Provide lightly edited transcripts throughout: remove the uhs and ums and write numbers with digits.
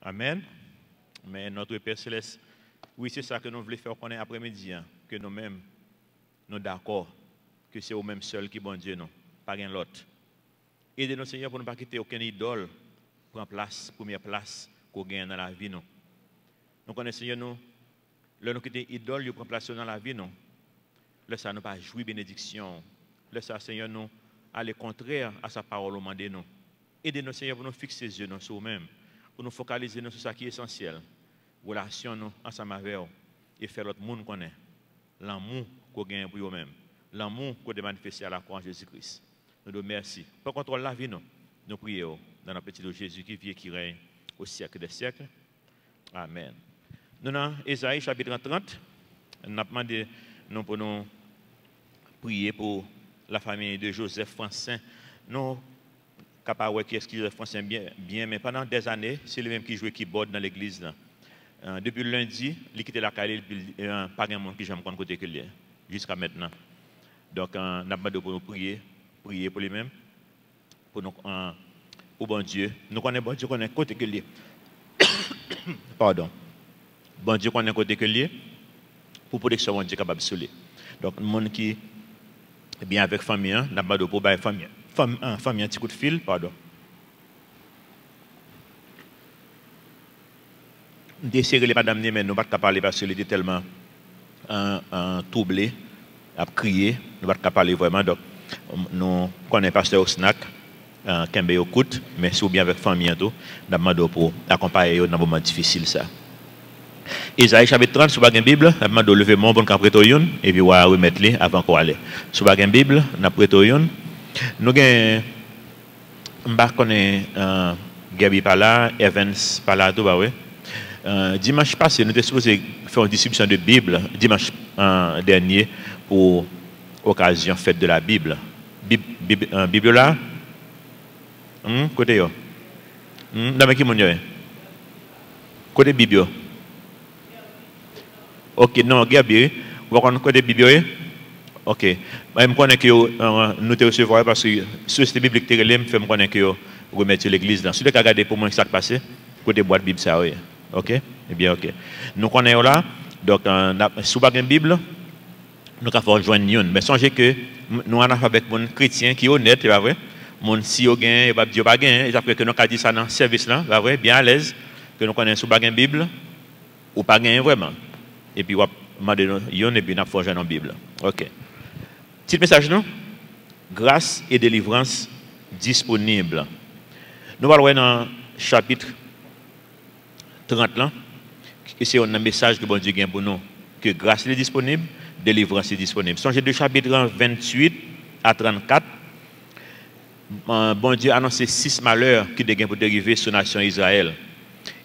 Amen. Mais notre Père Céleste, oui, c'est ça que nous voulons faire connaître après-midi, hein, que nous-mêmes, nous d'accord, que c'est au même seul qui bon Dieu, non, pas rien l'autre. Aidez-nous, Seigneur, pour ne pas quitter aucune idole, prendre place, première place qu'on gagne dans la vie, non. Nous connaissons, Seigneur, nous, là, nous quitter idole, nous prendre place dans la vie, non. Là, ça nous pas jouir bénédiction. Là, ça, Seigneur, nous, aller contraire à sa parole au mandé, non. Aidez-nous, Seigneur, pour nous fixer les yeux sur nous-mêmes, pour nous focaliser sur ce qui est essentiel. Relation nous ensemble avec eux et faire l'autre monde connaît l'amour qu'on gagne pour eux-mêmes, l'amour qu'on a manifesté à la croix en Jésus-Christ. Nous nous remercions. Pour contrôler la vie, nous prions dans le petit de Jésus qui vit et qui règne au siècle des siècles. Amen. Nous dans Ésaïe chapitre 30, nous avons demandé nous pour nous prier pour la famille de Joseph Francin. Nous capables qui est Joseph Francin bien, mais pendant des années, c'est lui-même qui jouait keyboard dans l'église. Depuis le lundi, il quitte la carrière, pas de monde qui j'aime côté que lui jusqu'à maintenant. Donc, on a demandé pour nous prier pour lui-même, pour nous, pour bon Dieu. Nous connaissons bon Dieu, connaît côté que lui. Pardon. Bon Dieu connaît côté que lui, pour protection bon Dieu capable de soler. Donc, le monde qui est bien avec famille, on a demandé pour la famille un petit coup de fil, pardon. Desserrer les madame, mais nous ne pouvons pas parler parce qu'il était tellement troublé, à crier, nous ne pouvons pas parler vraiment. Donc, nous connaissons pasteur au snack, Kembe écoute, mais si vous bien avec famille, nous demandons pour accompagner dans un moment difficile. Isaïe chapitre 30, si vous avez une Bible, nous demandons de lever mon bon capréto et puis on va remettre les avant qu'on aille. Si vous avez une Bible, nous avons nous avons Gabi par là, Evans par là, tout va, oui. Dimanche passé, nous étions supposés faire une distribution de Bible, dimanche dernier, pour occasion fête de la Bible. Bible là, côté yo. Dans qui mon côté Bible. Ok, non, Gabi, vous connaissez côté Bible. Ok, je connais que nous te recevoir parce que société biblique me fait me connaître que remettre l'église là. Si vous regardez pour moi ce qui s'est passé, côté boîte Bible ça, oui. Ok? Eh bien, ok. Nous connaissons là, donc, si vous avez une Bible, nous avons rejoindre une. Mais songez que nous avons avec un chrétien qui est honnête, c'est vrai? Mon si vous avez un Dieu pas gain, et après que nous avons dit ça dans le service là, c'est vrai? Bien à l'aise, que nous connaissons si vous avez une Bible, ou pas gain vraiment. Et puis, vous demandez une et puis nous avons rejoindre une Bible. Ok. Petit message, non? Grâce et délivrance disponible. Nous allons voir dans le chapitre 30 là, que c'est un message que bon Dieu gagne pour nous, que grâce est disponible, délivrance est disponible. Songez de chapitre 28 à 34, bon Dieu a annoncé 6 malheurs qui devraient pour dériver sur la nation Israël.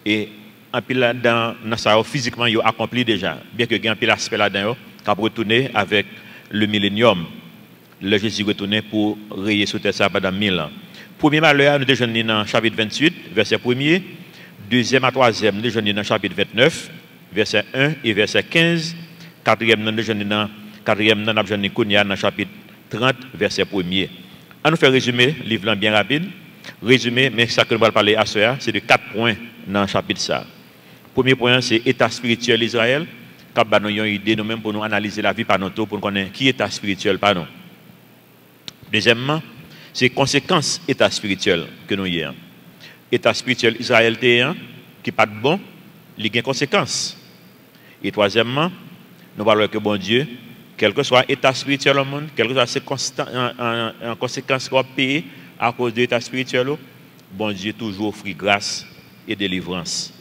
Et en pile dans ça physiquement il a accompli déjà, bien que il y ait un pile aspect là-dedans qui a retourné avec le millénium. Le Jésus retourné pour rayer sur terre ça pendant 1000 ans. Premier malheur, nous déjà dans le chapitre 28, verset 1er. Deuxième à troisième, nous sommes dans le chapitre 29, verset 1 et verset 15. Quatrième, nous sommes dans le chapitre 30, verset 1er. On nous fait résumer, le livre bien rapide. Résumé, mais ça que nous allons parler à ce c'est de 4 points dans le chapitre ça. Premier point, c'est état spirituel d'Israël. Quand nous avons une idée nous-mêmes pour nous analyser la vie par notre tour, pour nous connaître qui est état spirituel par nous. Deuxièmement, c'est conséquences état spirituel que nous y avons. État spirituel Israël qui n'est pas bon, il y a des conséquences. Et troisièmement, nous parlons que bon Dieu, quel que soit l'état spirituel au monde, quelles que soient ces conséquences qu'on paye à cause de l'état spirituel, bon Dieu toujours offre grâce et délivrance.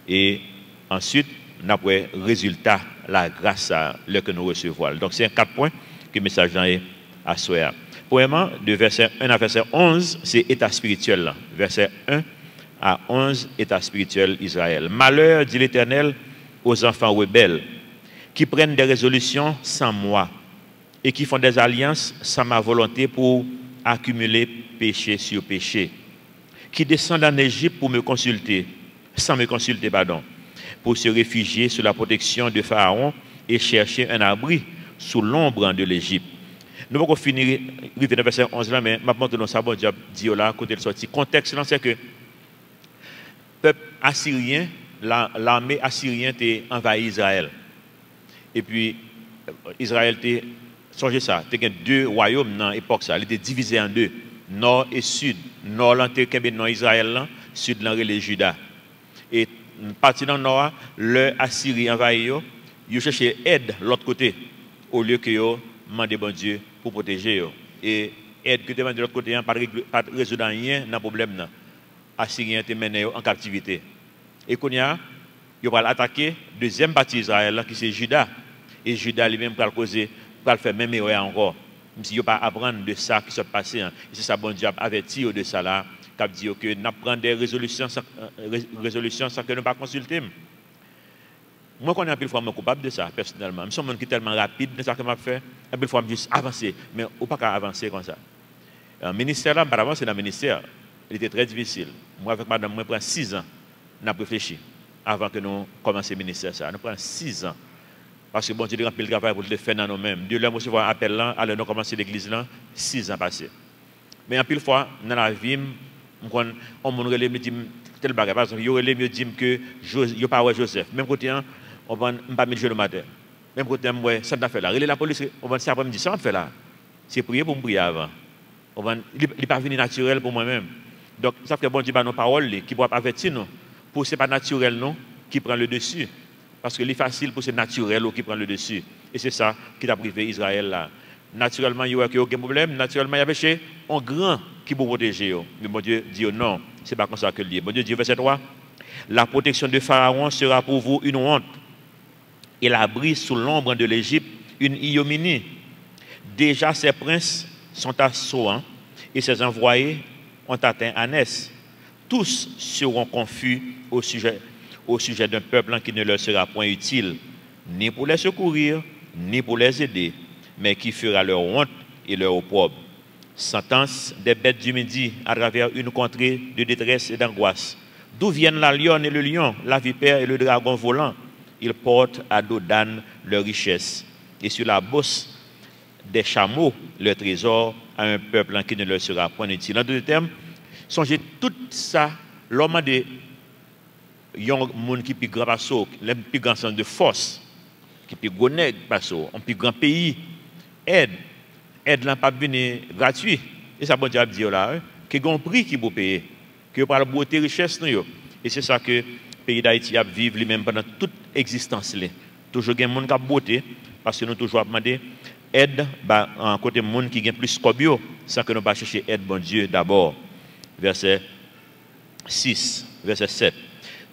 Et ensuite, nous avons le résultat, la grâce que nous recevons. Donc, c'est 4 points que le message est à soi. Premièrement, de verset 1 à verset 11, c'est état spirituel. Là. Verset 1 à 11, état spirituel Israël. Malheur, dit l'Éternel, aux enfants rebelles, qui prennent des résolutions sans moi et qui font des alliances sans ma volonté pour accumuler péché sur péché, qui descendent en Égypte pour me consulter, sans me consulter, pardon, pour se réfugier sous la protection de Pharaon et chercher un abri sous l'ombre de l'Égypte. Nous allons finir, arriver dans le verset 11 là, mais maintenant, nous savons dit là, côté de sortie. Contexte là, c'est que peuple assyrien, l'armée assyrienne a envahi Israël. Et puis, Israël a changé ça. Il y a deux royaumes dans l'époque, ça. Il était divisé en deux, nord et sud. Nord, c'était dans Israël, sud, dans les Juda. Et parti dans le nord, le Assyrie envahi, ils cherchaient aide de l'autre côté, au lieu que ils demandaient bon Dieu pour protéger. Et aide que demande de l'autre côté, pas résoudre rien dans le problème. Assyrien était mené en captivité. Et qu'on y a, ils vont attaquer deuxième partie d'Israël, qui c'est Juda. Et Juda lui-même va le causer, va le faire même erreur encore. Même si il ne pas apprendre de ça qui s'est passé. Et c'est ça, bon Dieu a averti de ça là, qui a dit que nous prenons des résolutions sans que nous ne pas consulter. Moi, quand on a plus fois, je suis coupable de ça, personnellement. Je suis un monde qui est tellement rapide dans ce que je fais, et puis fois, je juste avancer. Mais on ne peut pas avancer comme ça. Le ministère là, par avant, c'est dans le ministère. Il était très difficile. Moi, avec madame, moi, prend 6 ans, on a réfléchi avant que nous commencions le ministère. Ça. Nous prenons 6 ans. Parce que bon Dieu a rempli le travail pour le faire dans nous-mêmes. Dieu l'a recevoir un appel là, alors nous commencer l'église là, 6 ans passés. Mais en pile fois, dans la vie, on me dit tel bagage. Par exemple, il y aurait mieux dit que je ne pas Joseph. Même côté, on va pas mettre le matin. Même côté, ça n'a fait là. Il est la police, on va dire après-midi, ça va faire là. C'est prier pour me prier avant. Il n'est pas venu naturel pour moi-même. Donc, ça fait bon Dieu nos paroles qui doivent avertir nous. Pour ce n'est pas naturel non qui prend le dessus. Parce que c'est facile pour ce naturel qui prend le dessus. Et c'est ça qui a privé Israël là. Naturellement, il n'y a aucun problème. Naturellement, il y avait chez un grand qui peut protéger. Mais bon Dieu dit non, ce n'est pas comme ça que le dit. Bon Dieu dit, verset 3, la protection de Pharaon sera pour vous une honte. Et l'abri sous l'ombre de l'Égypte, une ignominie. Déjà, ses princes sont à Soan et ses envoyés ont atteint Anès. Tous seront confus au sujet d'un peuple qui ne leur sera point utile, ni pour les secourir, ni pour les aider, mais qui fera leur honte et leur opprobre. Sentence des bêtes du midi à travers une contrée de détresse et d'angoisse. D'où viennent la lionne et le lion, la vipère et le dragon volant? Ils portent à dos d'âne leur richesse, et sur la bosse des chameaux leur trésor à un peuple qui ne leur sera point utile. En d'autres termes, songez tout ça, l'homme de yon monde qui plus grand passo, le plus grand sens de force, qui plus gros nègre passo, un plus grand pays, aide là pas venir gratuit. Et ça bon Dieu a dit là, que gon prix qui vous payer, que par la beauté richesse nous. Et c'est ça que le pays d'Haïti a vivre lui-même pendant toute existence là. Toujours gen monde qui a beauté parce que nous toujours demander aide en côté monde qui gagne plus cobio sans que nous pas chercher aide bon Dieu d'abord. Verset 6, verset 7.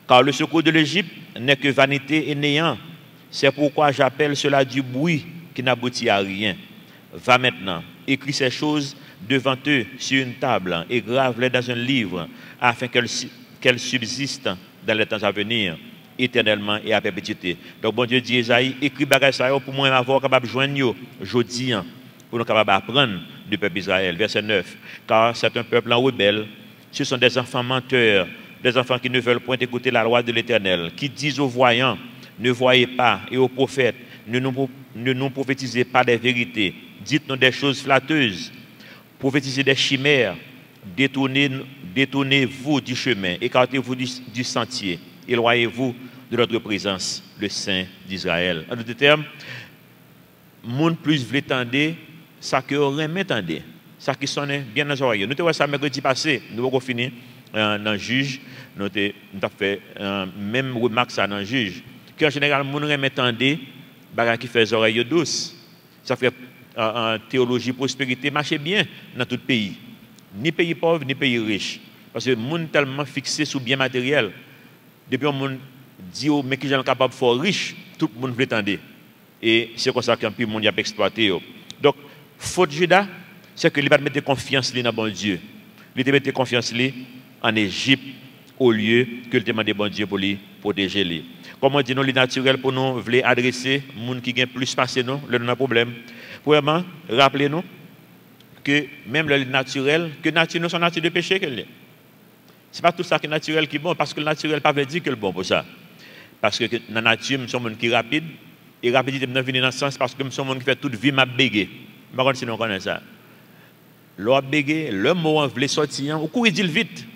Car le secours de l'Égypte n'est que vanité et néant. C'est pourquoi j'appelle cela du bruit qui n'aboutit à rien. Va maintenant, écris ces choses devant eux sur une table et grave-les dans un livre afin qu'elles subsistent dans les temps à venir, éternellement et à perpétuité. Donc, bon Dieu dit, Esaïe, écris bagage ça pour moi avoir capable de joindre aujourd'hui, pour nous capable d'apprendre du peuple d'Israël. Verset 9. Car c'est un peuple en rebelle, ce sont des enfants menteurs, des enfants qui ne veulent point écouter la loi de l'Éternel, qui disent aux voyants, ne voyez pas, et aux prophètes, ne nous prophétisez pas des vérités, dites-nous des choses flatteuses, prophétisez des chimères, détournez-vous du chemin, écartez-vous du sentier, éloignez-vous de notre présence, le Saint d'Israël. En d'autres termes, monde plus veut tendre, ça que remet tendre, ça qui sonne bien dans les oreilles. Nous avons ça mercredi passé, nous avons fini dans le juge, nous avons fait même remarque ça dans le juge, qu'en général, monde remet tendre, bagage qui fait les oreilles douces. Ça fait en théologie prospérité marche bien dans tout pays. Ni pays pauvre, ni pays riche. Parce que le monde tellement fixé sur bien matériel. Depuis on monde dit mais qui est capable de faire riche, tout le monde veut tendre. Et c'est comme ça qu'un peu le monde a exploité. Donc, faute Judas, c'est que il va mettre confiance dans bon Dieu. Il va mettre confiance en Égypte au lieu que le demande bon Dieu pour lui protéger lui. Comme on dit, nous, les naturels pour nous voulons adresser les gens qui ont plus passé nous, le non problème. Premièrement, rappelez-nous que même le naturel, que nature nous sont nature de péché qu'elle est. Ce n'est pas tout ça qui est naturel qui est bon, parce que le naturel pas veut dire que le bon pour ça. Parce que dans la nature, nous sommes des gens qui sont rapides, et rapidité nous vient dans ce sens parce que nous sommes des gens qui font toute vie m'a bégué. Par contre, si nous connaissons ça. L'eau bégué, le mot en voulait sortir, ou courir dit vite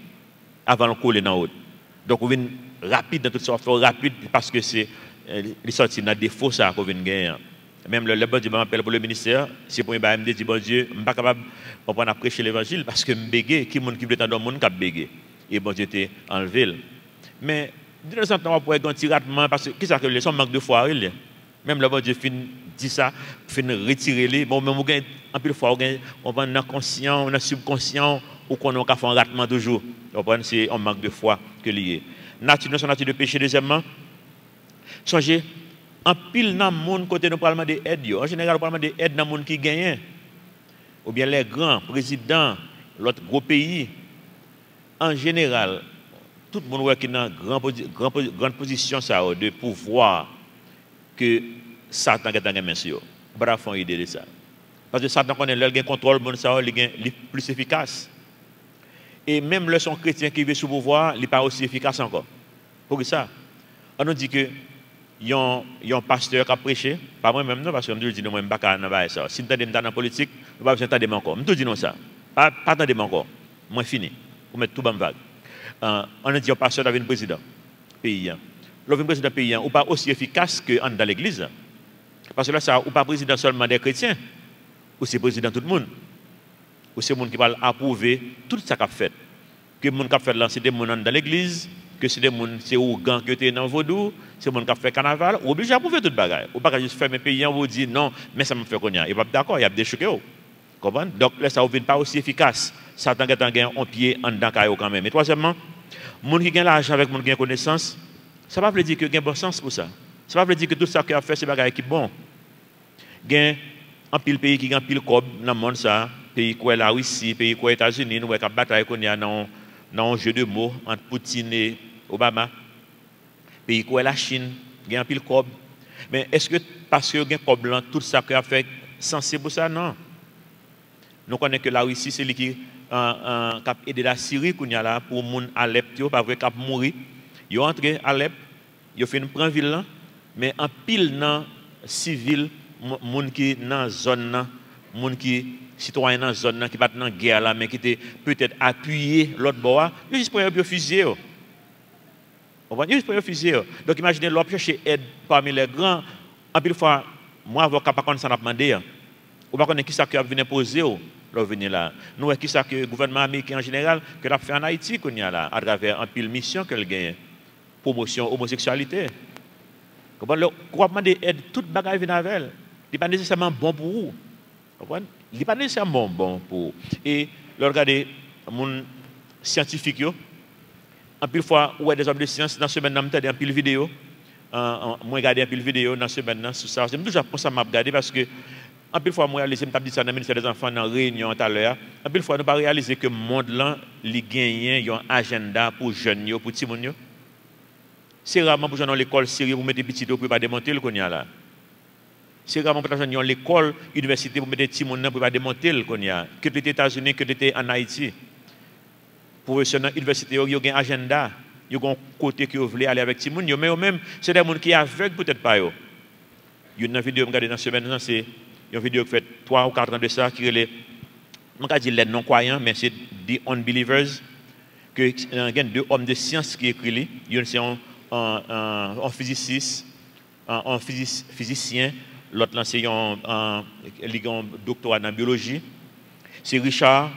avant de couler dans l'eau. Donc, on vient rapide dans tout ça, rapide parce que c'est les sorties dans défaut ça qu'on vient gagner. Même le bon Dieu m'appelle pour le ministère, si pour me dit bon Dieu, je ne suis pas capable de prêcher l'évangile parce que je suis bégué, qui veut dans le monde qui a bégué. Et bon Dieu t'est enlevé. Mais de temps en temps, on pourrait gagner ratement parce que qui ça que les gens manquent de foi. Même le bon Dieu dit ça, fin retirer les. Bon, mais on gagne un peu de fois, on va dans conscient, on a subconscient, ou qu'on a fait un ratement toujours. C'est un manque de foi que lié. Nature, son nature de péché, deuxièmement. Songez, en pile dans le monde, côté nous parlons de aide. En général, nous parlons de aide dans le monde qui gagne. Ou bien les grands présidents, l'autre gros pays. En général, tout le monde qui est dans une grande position de pouvoir que Satan est dans les mains. On va faire une idée de ça. Parce que Satan connaît le contrôle, il est plus efficace. Et même le son chrétien qui vit sous pouvoir, il n'est pas aussi efficace encore. Pour ça, on nous dit que il y a un pasteur qui a prêché, pas moi-même, non, parce que je dis non, je ne suis pas dans ça. Si je suis dans la politique, je ne vais pas besoin d'entendre encore. Je dis non ça. Pas d'entendre encore. Moi, fini. Pour mettre tout dans vague. On a dit un pasteur avec un président paysan. Le président paysan n'est pas aussi efficace que dans l'église. Parce que là, ça n'est pas président seulement des chrétiens, ou c'est président de tout le monde. Ou c'est le monde qui va approuver tout ce qu'il a fait. Que le monde qui a fait là, c'est des gens dans l'église, que c'est des gens qui sont gants qui étaient dans le vaudou, c'est des gens qui ont fait carnaval, ou obligé à approuver toute bagaille. Ou pas juste faire mes paysan, ou dire non, mais ça me fait qu'on y a. Il n'est pas d'accord, il y a des chocs. Comprenez? Donc là, ça ne pas aussi efficace. Satan a un pied en dedans quand même. Et troisièmement, les gens qui ont l'argent avec les gens qui ont connaissance, ça ne veut pas dire qu'il y a un bon sens pour ça. Ça ne veut pas dire que tout ça qu'il a fait, c'est des bagailles qui sont bon. Il y a un pile pays qui a un pile cob dans le monde, ça. Pays comme la Russie, pays comme les États-Unis, nous avons une bataille dans un jeu de mots entre Poutine et Obama. Pays comme la Chine, il y a un pile cob. Mais est-ce que parce que il y a un cob blanc, tout ça qu'il a fait, censé pour ça? Non. Nous connaissons que la Russie, c'est lui qui a aidé la Syrie pour les gens Alep, pas vrai, qui a mouru. Ils ont entré à Alep, ils ont fait une première ville, mais en pile dans civil, les gens qui sont dans la zone, les gens qui citoyens dans la zone, qui sont dans la guerre, là, mais qui étaient peut-être appuyés l'autre bord, ils juste pour les fusiller. Ils juste pour les fusiller. Donc imaginez l'autre chercher aide parmi les grands. En pile fois, moi, avocat, par contre, ça n'a pas demandé. Ou pas connaître qui ça qui a venu poser là. Nous qui ça que le gouvernement américain en général que l'a fait en Haïti qu'on y a là à travers un pile mission qu'elle gagne promotion homosexualité. Comment le gouvernement aide toute bagaille vient avec elle. Il n'est pas nécessairement bon pour vous. Il n'est pas nécessairement bon pour vous. Et le regarder mon scientifique yo en pile fois ouais des hommes de science dans semaine n'a un pile vidéo moi regarder un pile vidéo dans semaine sur ça. C'est toujours pour ça m'a regarder parce que en pile fois, moi, je me ça dans le ministère des Enfants dans la réunion tout à l'heure. En pile fois, nous ne pas réaliser que le monde là, il gagne un agenda pour les jeunes, pour les petits gens. C'est rarement pour les gens dans l'école sérieux pour mettre des petits pour ne pas démonter le qu'on y a là. C'est rarement pour les gens dans l'école, université pour mettre des petits gens pour ne pas démonter le qu'on y a. Que tu étais aux États-Unis, que tu étais en Haïti. Pour les dans l'université, il y a un agenda. Il y a un côté qui veut aller avec les petits gens. Mais eux-mêmes, c'est des gens qui sont aveugles, peut-être pas. Il y a une vidéo que je regarde dans la semaine, c'est il y a une vidéo qui fait 3 ou 4 ans de ça, qui est les, je ne vais pas dire les non-croyants, mais c'est des unbelievers, que il y a 2 hommes de science qui écrivent. Il y a un physiciste, un physicien, l'autre c'est un doctorat en biologie. C'est Richard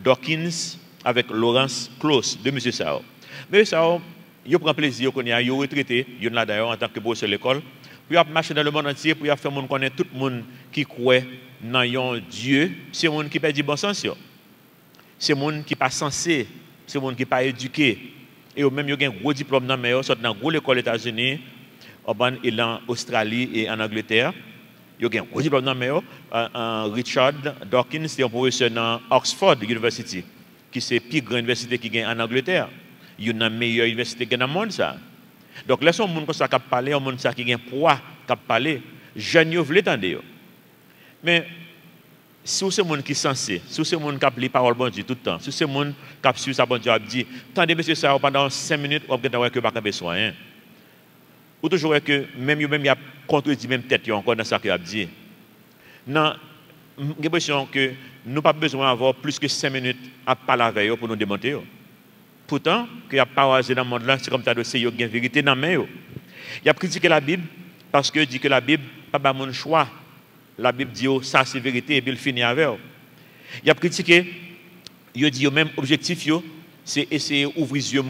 Dawkins avec Lawrence Close, de M. Sao. Mais Sao, il prend plaisir qu'on y a retraité, il y en a d'ailleurs en tant que professeur de l'école. Puis il marcher dans le monde entier, pour faire monde connaître tout le monde qui croit dans un Dieu, c'est monde qui perd du bon sens. C'est monde qui pas censé, c'est monde qui pas éduqué. Et même il y a un gros diplôme dans mais soit dans gros école aux États-Unis, en Australie et en Angleterre. Il y a un gros diplôme dans mais Richard Dawkins, c'est un professeur dans Oxford University, qui c'est la plus grande université qui gagne en Angleterre. Il y a une meilleure université dans le monde ça. Donc, là, son monde qui a parlé, un monde qui a un poids qui a parlé, jeunes veulent entendre. Mais si c'est un monde qui est censé, si c'est un monde qui a les paroles bon Dieu tout le temps, si c'est un monde qui a su sa bonne Dieu a dit, tendez monsieur ça pendant 5 minutes, on peut voir que pas besoin. Ou toujours que même il a contredit même tête encore dans ça qu'il a dit. Non, j'ai l'impression que nous n'avons pas besoin d'avoir plus que 5 minutes à parler avec eux pour nous démonter. Pourtant, que y a pas dans le monde là, c'est comme ça dossier yo gain vérité dans main yo. Il a critiqué la Bible parce que dit que la Bible pas mon choix. La Bible dit oh, ça c'est vérité et puis il finit avec. Il a critiqué, il dit même objectif yo, c'est essayer d'ouvrir les yeux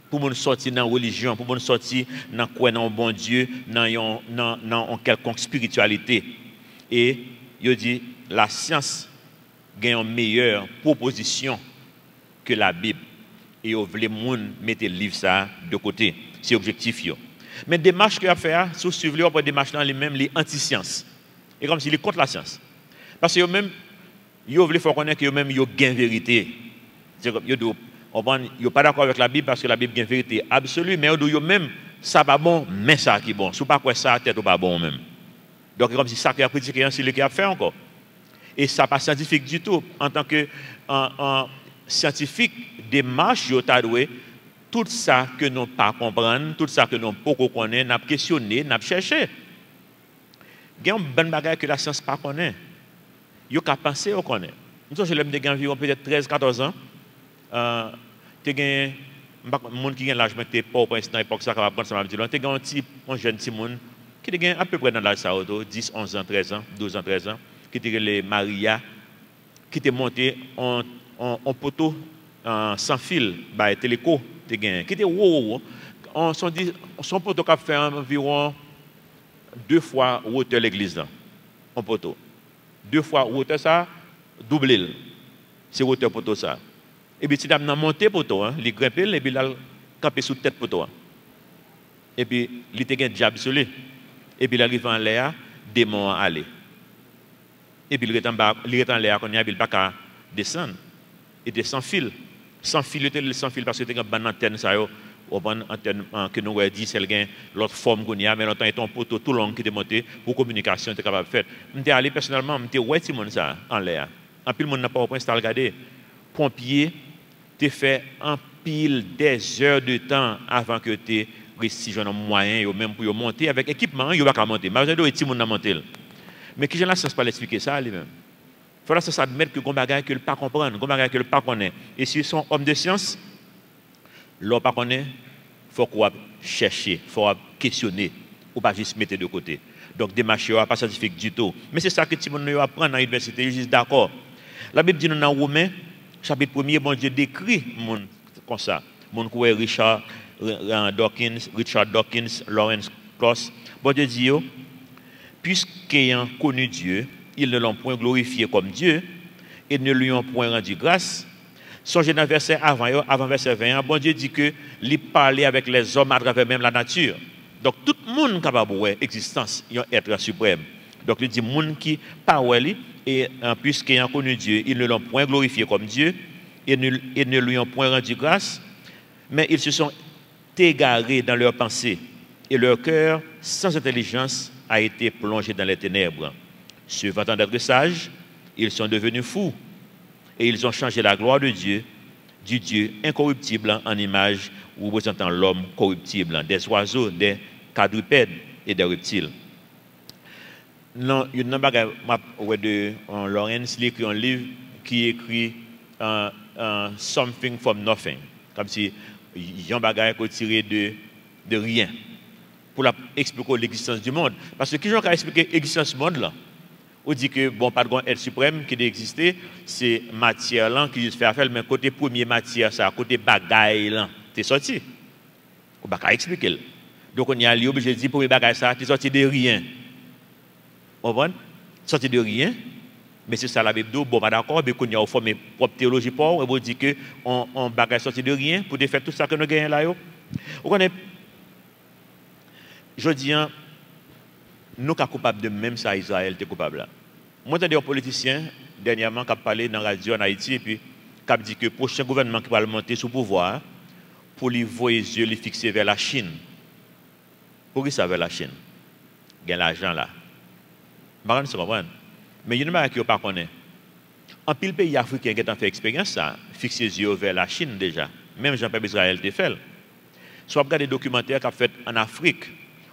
pour moun sortir dans la religion, pour moun sortir dans quoi dans bon Dieu, dans quelconque spiritualité. Et il dit la science gagne une meilleure proposition que la Bible. Et vous voulez mettre le livre ça de côté. C'est l'objectif. Mais démarche qu'il a fait, si vous suivez la démarche dans les mêmes, les anti-sciences. Et comme s'il est contre la science. Parce que même, vous voulez faire connaître que même, vous gagne vérité. Vous n'êtes pas d'accord avec la Bible parce que la Bible gagne vérité absolue, mais vous même, ça pas bon, mais ça qui est bon. Si vous pas quoi ça, tête pas bon même. Donc, comme si ça qui a critiqué, c'est ce qu'il a fait encore. Et ça pas scientifique du tout. En tant que scientifique, démarche, tout ça que nous ne pas comprendre, tout ça que nous ne pas connaître, nous questionner, nous chercher. Il y a un bon bagage que la science ne connaît pas. Il y a penser au connaître. Nous sommes environ peut-être 13-14 ans. Tu as des gens qui ont l'âge de pas pour l'instant, l'époque ça va prendre ça. Tu as un jeune petit monde qui a à peu près dans l'âge de 10, 11 ans, 13 ans, 12 ans, 13 ans, qui était les Maria, qui était monté en poteau sans fil, bah, téléco, qui était son poteau qui a fait environ 2 fois hauteur l'église, en poteau. 2 fois hauteur ça, doublé. C'est hauteur poteau ça. Et puis, il a monté poteau, il a grimpé, et puis il a campé sous tête poteau. Et puis, il a un diable sur lui. Et puis, il arrive en l'air, démon aller. Et puis, il est en l'air, il n'a pas descendre. Il était sans fil. Sans fil, il était sans fil parce que c'était une bonne antenne, ça, une antenne que nous avons dit, c'est l'autre forme qu'on y a, mais longtemps, il y a un poteau tout long qui était monté pour communication, était capable de faire. Je suis allé personnellement, je suis allé ça en l'air. En pile, monde n'a pas regardé. Pompier, tu fait en pile des heures de temps avant que tu aies un moyen, même pour monter avec équipement, il n'y a pas monter. Mais il y a monter. Mais qui j'ai la science pas l'expliquer ça lui-même. Il faut s'admettre que les gens ne pas comprendre, les gens ne pas connaître. Et s'ils sont hommes de science, ils ne pas connaître, il faut qu'on chercher, il faut questionner, ou pas juste mettre de côté. Donc, démarche n'est pas scientifique du tout. Mais c'est ça que tout le monde apprend dans l'université, je suis d'accord. La Bible dit dans Romains, chapitre 1er, bon Dieu décrit monde comme ça. Mon qui Richard Dawkins, Lawrence Krauss. Bon Dieu dit, puisqu'ayant connu Dieu, ils ne l'ont point glorifié comme Dieu et ne lui ont point rendu grâce. Songez dans le verset avant verset 20, bon Dieu dit que il parlait avec les hommes à travers même la nature. Donc tout le monde est capable de existence, il y a un être suprême. Donc il dit, les gens qui parlent, et puisqu'ayant connu Dieu, ils ne l'ont point glorifié comme Dieu et ne lui ont point rendu grâce, mais ils se sont égarés dans leurs pensées et leur cœur, sans intelligence, a été plongé dans les ténèbres. Se vantant d'être sages, ils sont devenus fous et ils ont changé la gloire de Dieu, du Dieu incorruptible en image représentant l'homme corruptible, des oiseaux, des quadrupèdes et des reptiles. Non, il y a de Lawrence qui écrit un livre qui écrit Something from Nothing, comme si il y a un bagage qui est tiré de rien pour expliquer l'existence du monde. Parce que qui j'ai expliqué l'existence du monde là? On dit que bon, pas de être suprême qui doit exister, c'est matière là qui fait affaire, mais côté premier matière, ça, côté bagaille là, c'est sorti. On va pas expliquer. Donc on y a obligé de dire premier bagaille ça, c'est sorti de rien. On voit? Sorti de rien. Mais c'est ça la Bible, bon, pas d'accord, mais qu'on y a formé propre théologie pour, et on dit que on bagaille sorti de rien pour faire tout ça que nous gagnons là. On connaît. Je dis, nous sommes coupables de même ça, Israël est coupable là. Moi, j'ai un politicien, dernièrement, qui a parlé dans la radio en Haïti, et puis qui a dit que le prochain gouvernement qui va monter sous pouvoir, pour lui voir les yeux, les fixer vers la Chine. Pourquoi ça vers la Chine? Il y a l'argent là. Je ne comprends. Mais il y a une chose qui ne pas connaît. En pile pays africain qui a fait expérience, ça, fixer les yeux vers la Chine déjà. Même Jean-Pierre Israël l'a fait. Soit regarder des documentaires qu'il a fait en Afrique,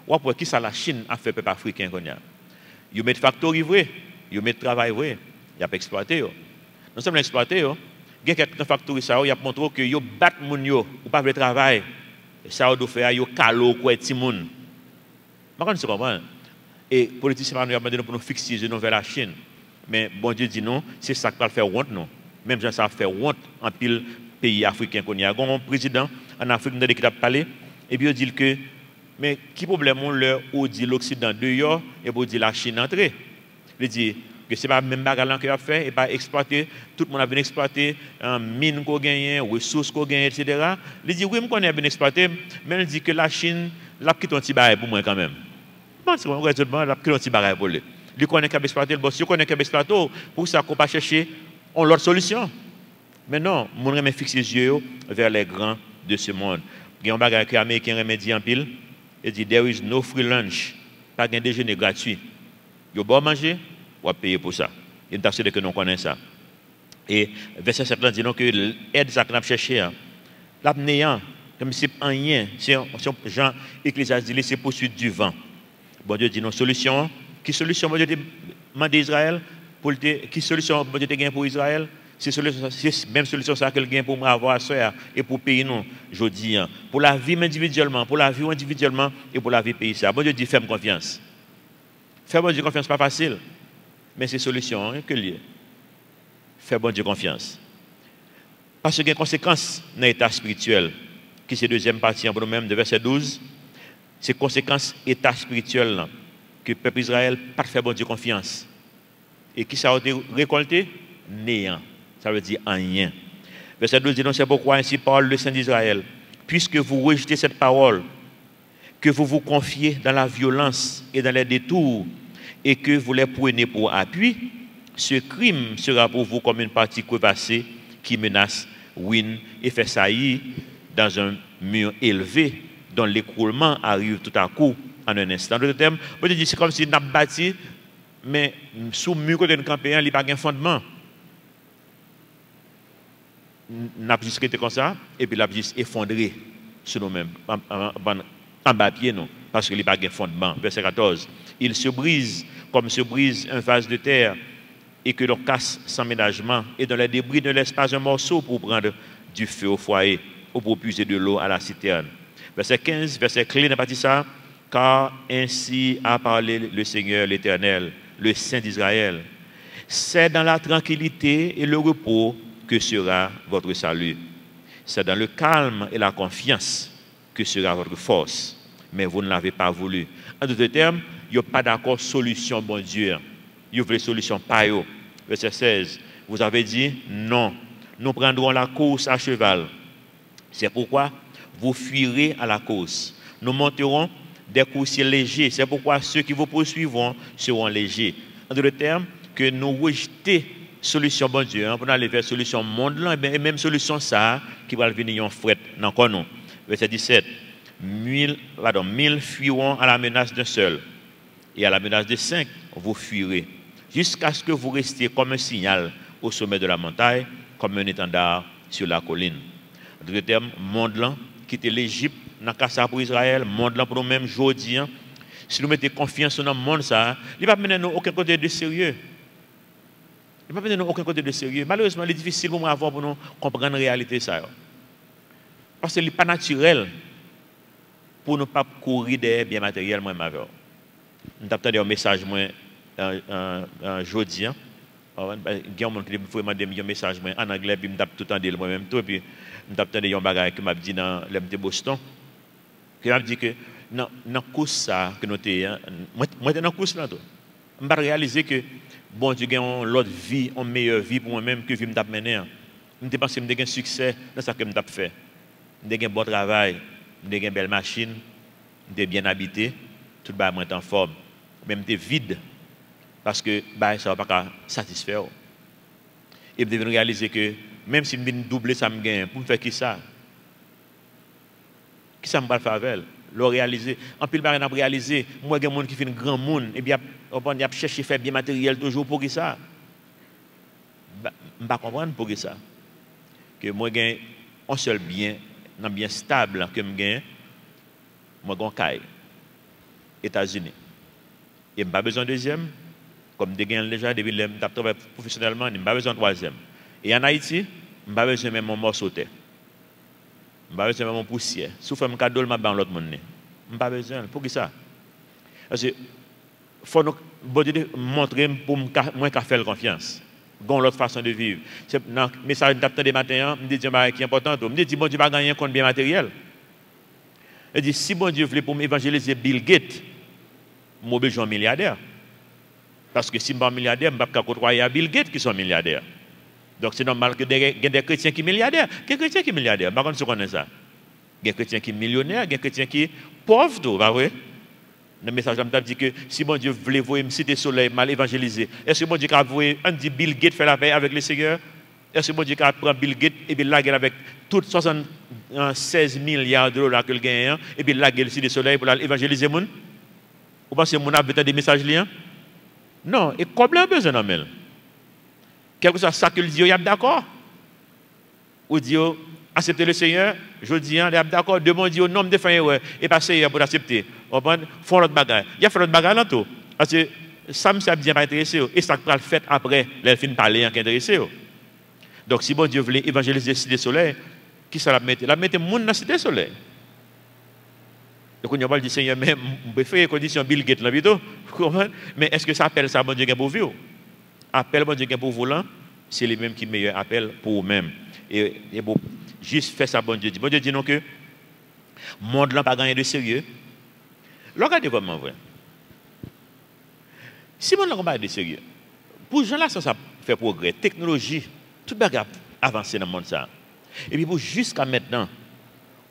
ou après qui ça la Chine a fait peuple africain qu'on a. Ils mettent factory vrai, ils mettent travail vrai, ils ont exploité. Nous sommes exploités, il y a quelques factories ça y a montré que yo bat moun yo ou pas le travail ça doit faire yo calo quoi ti moun pas qu'on se comprend et politiciens nous demandé pour nous fixer nous vers la Chine mais bon Dieu dit non c'est ça qui va faire honte non même gens ça fait honte en pile pays africain qu'on y a un président en Afrique qui a parlé et puis il dit que mais qui problème on leur ou dit l'Occident dehors et pour dire la Chine entrer il dit que c'est pas même bagarre que a fait et pas exploiter tout le monde a bien exploité mine qu'on gagne ressources qu'on gagne etc. Il dit oui me connais bien exploité mais il dit que la Chine l'a quitté un petit bail pour moi quand même bon c'est bon raisonnement l'a quitté un petit bail pour lui il connaît qu'à exploiter le boss il connaît qu'à exploiter pour ça qu'on pas chercher on l'autre solution mais non mon remet fixer les yeux vers les grands de ce monde il y a un bagage que américain remédie en pile il dit there is no free lunch pas de déjeuner gratuit yo bon manger ou à payer pour ça. Il nous assuré que nous connaissons ça. Et verset 7 dit donc que l'aide ça qu'on a cherché, l'apnéant, comme si rien, c'est Jean Ecclésiaste dit c'est poursuite du vent. Bon Dieu dit non solution. Qui solution bon Dieu demande Israël pour qui solution bon Dieu te gagne pour Israël? C'est même solution ça que le gain pour moi avoir ça et pour payer nous jodi pour la vie individuellement, pour la vie individuellement et pour la vie pays ça. Bon Dieu dit fais-moi confiance. Faire bon Dieu confiance pas facile. Mais c'est solution que lié. Faire bon Dieu confiance. Parce qu'il y a des conséquences dans l'état spirituel, qui c'est la deuxième partie pour nous-mêmes de verset 12. C'est conséquences état spirituel là, que le peuple Israël pas faire bon Dieu confiance. Et qui ça a été récolté? Néant. Ça veut dire rien. Verset 12 dit non, c'est pourquoi ainsi parle le Saint d'Israël. Puisque vous rejetez cette parole, que vous vous confiez dans la violence et dans les détours, et que vous les prenez pour appui, ce crime sera pour vous comme une partie crevassée qui menace ruine et fait saillir dans un mur élevé dont l'écroulement arrive tout à coup en un instant. D'autres termes, c'est comme si nous avons bâti, mais sous le mur côté de campéen, il n'y a pas de fondement. Nous avons juste été comme ça, et puis nous avons juste effondré sur nous-mêmes, en bas pied, non, parce qu'il n'y a pas de fondement. Verset 14. Il se brise comme se brise un vase de terre et que l'on casse sans ménagement et dans les débris ne laisse pas un morceau pour prendre du feu au foyer ou pour puiser de l'eau à la citerne. Verset 15, verset clé n'a pas dit ça, car ainsi a parlé le Seigneur l'Éternel, le Saint d'Israël. C'est dans la tranquillité et le repos que sera votre salut. C'est dans le calme et la confiance que sera votre force. Mais vous ne l'avez pas voulu. En d'autres termes, il n'y a pas d'accord solution, bon Dieu. Il y a une solution, pas yo. Verset 16. Vous avez dit, non, nous prendrons la course à cheval. C'est pourquoi vous fuirez à la course. Nous monterons des coursiers légers. C'est pourquoi ceux qui vous poursuivront seront légers. En d'autres termes, que nous rejetons solution, bon Dieu, pour aller vers solution monde, et même solution ça, qui va venir en fret. Non. Verset 17. 1000 fuiront à la menace d'un seul. Et à la menace de 5, vous fuirez. Jusqu'à ce que vous restiez comme un signal au sommet de la montagne, comme un étendard sur la colline. En d'autres termes, monde là, quitter l'Égypte, n'a qu'à ça pour Israël, monde là pour nous-mêmes, aujourd'hui. Si nous mettons confiance dans le monde, ça, il ne va pas mener nous aucun côté de sérieux. Il ne va pas mener nous aucun côté de sérieux. Malheureusement, il est difficile pour nous pour nous comprendre la réalité. Ça. Parce que ce n'est pas naturel pour ne pas courir des biens matériels. Moi, nous avons un message aujourd'hui. Il y a un monde qui m'a demandé un message en anglais, puis je me tout entendu moi-même. Puis je me dit un bagage qui m'a dit dans l'MT Boston. Qui m'a dit que dans la course que nous avons, moi, dans la course là, je me réalisé que bon Dieu a l'autre vie, une meilleure vie pour moi-même que je me mener. Je pense que je un succès dans ce que je fait. Je un bon travail, je une belle machine, je bien habité, tout le monde est en forme. Même je vide, parce que ça ne va pas satisfaire. Et je devais réaliser que même si je doubler ça, me gagne, pour me faire qui ça? Qui ça me va faire avec? Le réaliser. En plus, je vais réaliser, moi, il y a des gens qui font un grand monde, et bien, on a cherché à faire bien matériel toujours pour qui ça? Je ne vais pas comprendre pour qui ça. Que moi, j'ai un seul bien, un bien stable que je gagne, moi, j'ai un caille. États-Unis. Et je n'ai pas besoin de deuxième. Comme je gagne déjà, depuis que je travaille professionnellement, je n'ai pas besoin de troisième. Et en Haïti, je n'ai pas besoin de mon morceau de terre. Je n'ai pas besoin de mon poussière. Si vous faites un cadeau, je vais l'autre monde. Je n'ai pas besoin. Pour qui ça? Parce que faut nous montrer pour moi qu'à faire confiance. Gon l'autre façon de vivre. C'est dans le message de matin, me dit qui est important. Me dit bon Dieu pas gagner un compte bien matériel. Il dit si bon Dieu voulait pour m'évangéliser Bill Gates, moi besoin milliardaire. Parce que si je suis milliardaire, je ne peux pas côtoyer à Bill Gates qui sont milliardaires. Donc c'est normal que des chrétiens qui sont milliardaires. Quel chrétien qui est milliardaire? Par contre, si on connaît ça. Il y a des chrétiens qui sont millionnaires, il y a des chrétiens qui sont pauvres, tout, pas vrai? Le message m'a dit que si bon Dieu voulait voir une cité soleil mal évangélisée, est-ce que bon Dieu a voué un dit Bill Gates faire la paix avec le Seigneur? Est-ce que bon Dieu a pris Bill Gates et puis laguer avec toutes 76 milliards de dollars qu'il gagne et puis laguer le cité soleil pour évangéliser les gens? Vous pensez que mon a besoin des messages liés? Non, et comme là besoin d'en mêler. Quel que soit ça que le Dieu, il est d'accord. Ou Dieu accepter le Seigneur, je dis, il est d'accord, demandez au nombre de frères et passer pour accepter. Font l'autre bagaille. Il y a fait l'autre bagaille là tout. Parce que ça me bien pas intéressé. Et ça va le fait après, les fins de parler qui intéressé. Donc si bon Dieu voulait évangéliser la cité soleil, qui ça la mettre? La mettre monde dans la cité soleil. Donc on va dire Seigneur, mais je préfère condition Bill Gates là plutôt. Mais est-ce que ça appelle ça bon Dieu pour vous? Appel bon Dieu pour vous là, c'est les mêmes qui meilleur appel pour vous-même. Et bon, juste faire ça bon Dieu dit. Bon Dieu dit non que le monde là pas gagné de sérieux. Regardez vraiment vrai. Si le monde n'a pas de sérieux, pour les gens là ça fait progrès, technologie, tout bagarre avancé dans le monde ça. Et puis pour jusqu'à maintenant,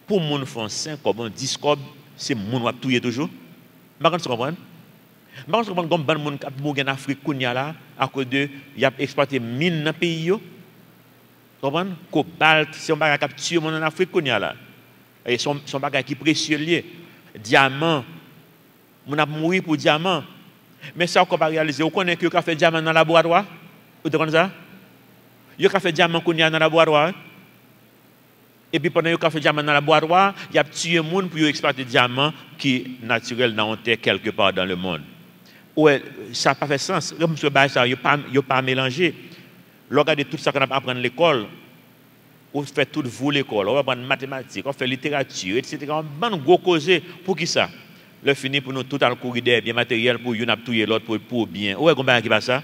pour le monde français comme un discours, c'est le monde qui touille toujours. Par contre, vous comprenez? Par contre, comme ban monde qui mourent en Afrique là à cause de y a exploité mine dans le pays yo. Comprenez? Cobalt, c'est un bagage qui capture monde en Afrique là. Et son bagage qui précieux lié. Diamant, on a mouru pour diamant. Mais ça on va réaliser, on connaît que a fait diamant dans le laboratoire. Vous comprenez ça? Yo a fait diamant dans le laboratoire. Et puis pendant qu'il a fait diamant dans le laboratoire, il a tué les gens pour exploiter des diamants qui est naturel dans la terre quelque part dans le monde. Ouais, ça n'a pas fait sens. Comme ce bagage, il n'a pas mélangé. Regardez tout ça qu'on apprend à l'école. On fait tout vous l'école. On va apprendre mathématiques, on fait littérature, etc. On va gros causer pour qui ça? Le fini pour nous tout à courir des biens matériels pour une appuyer l'autre pour bien. Ouais, comment qui passe ça?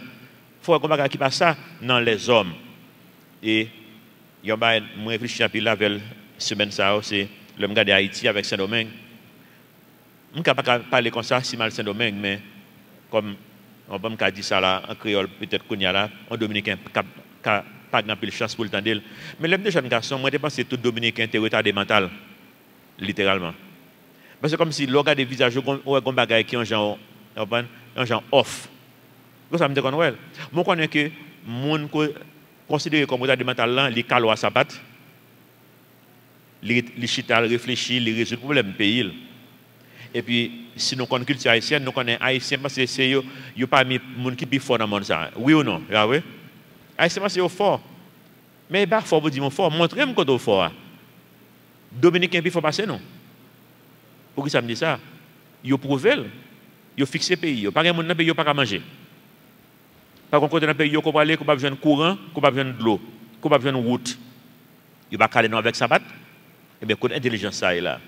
Faut comment qui passe ça dans les hommes. Et je réfléchis un peu là vers semaine ça c'est le regarder Haïti avec Saint-Domingue. Je ne peux pas parler comme ça si mal Saint-Domingue mais comme on peut me dire ça là en créole peut-être qu'on y a là en dominicain pas grand pile chance pour le tendre. Mais les jeunes garçons moi je pense que tout dominicain était retardé mental littéralement. Parce que comme si le regarde des visages comme bagaille qui ont genre off. Vous ça me dit qu'on ouais. Moi connais que monde considéré comme retardé mental là, les calo à sa patte. Les chita réfléchir, les résoudre problème pays. Et puis si nous connaissons culture haïtienne, nous connaissons haïtien parce que c'est yo parmi monde qui plus fort dans le monde ça. Oui ou non? Ah oui. Haïtien parce que yo fort. Mais pas fort vous dire fort, montrez-moi quand vous fort. Dominicain plus fort passer non. Pourquoi ça me dit ça? Yo prouvé, yo fixé pays, yo pas un monde dans pays yo pas manger. Par contre, dans le pays, on peut aller, on peut besoin de courant, on peut besoin de l'eau, on peut besoin de route. Il va caler avec sa patte. Eh bien, côté intelligence, ça est là.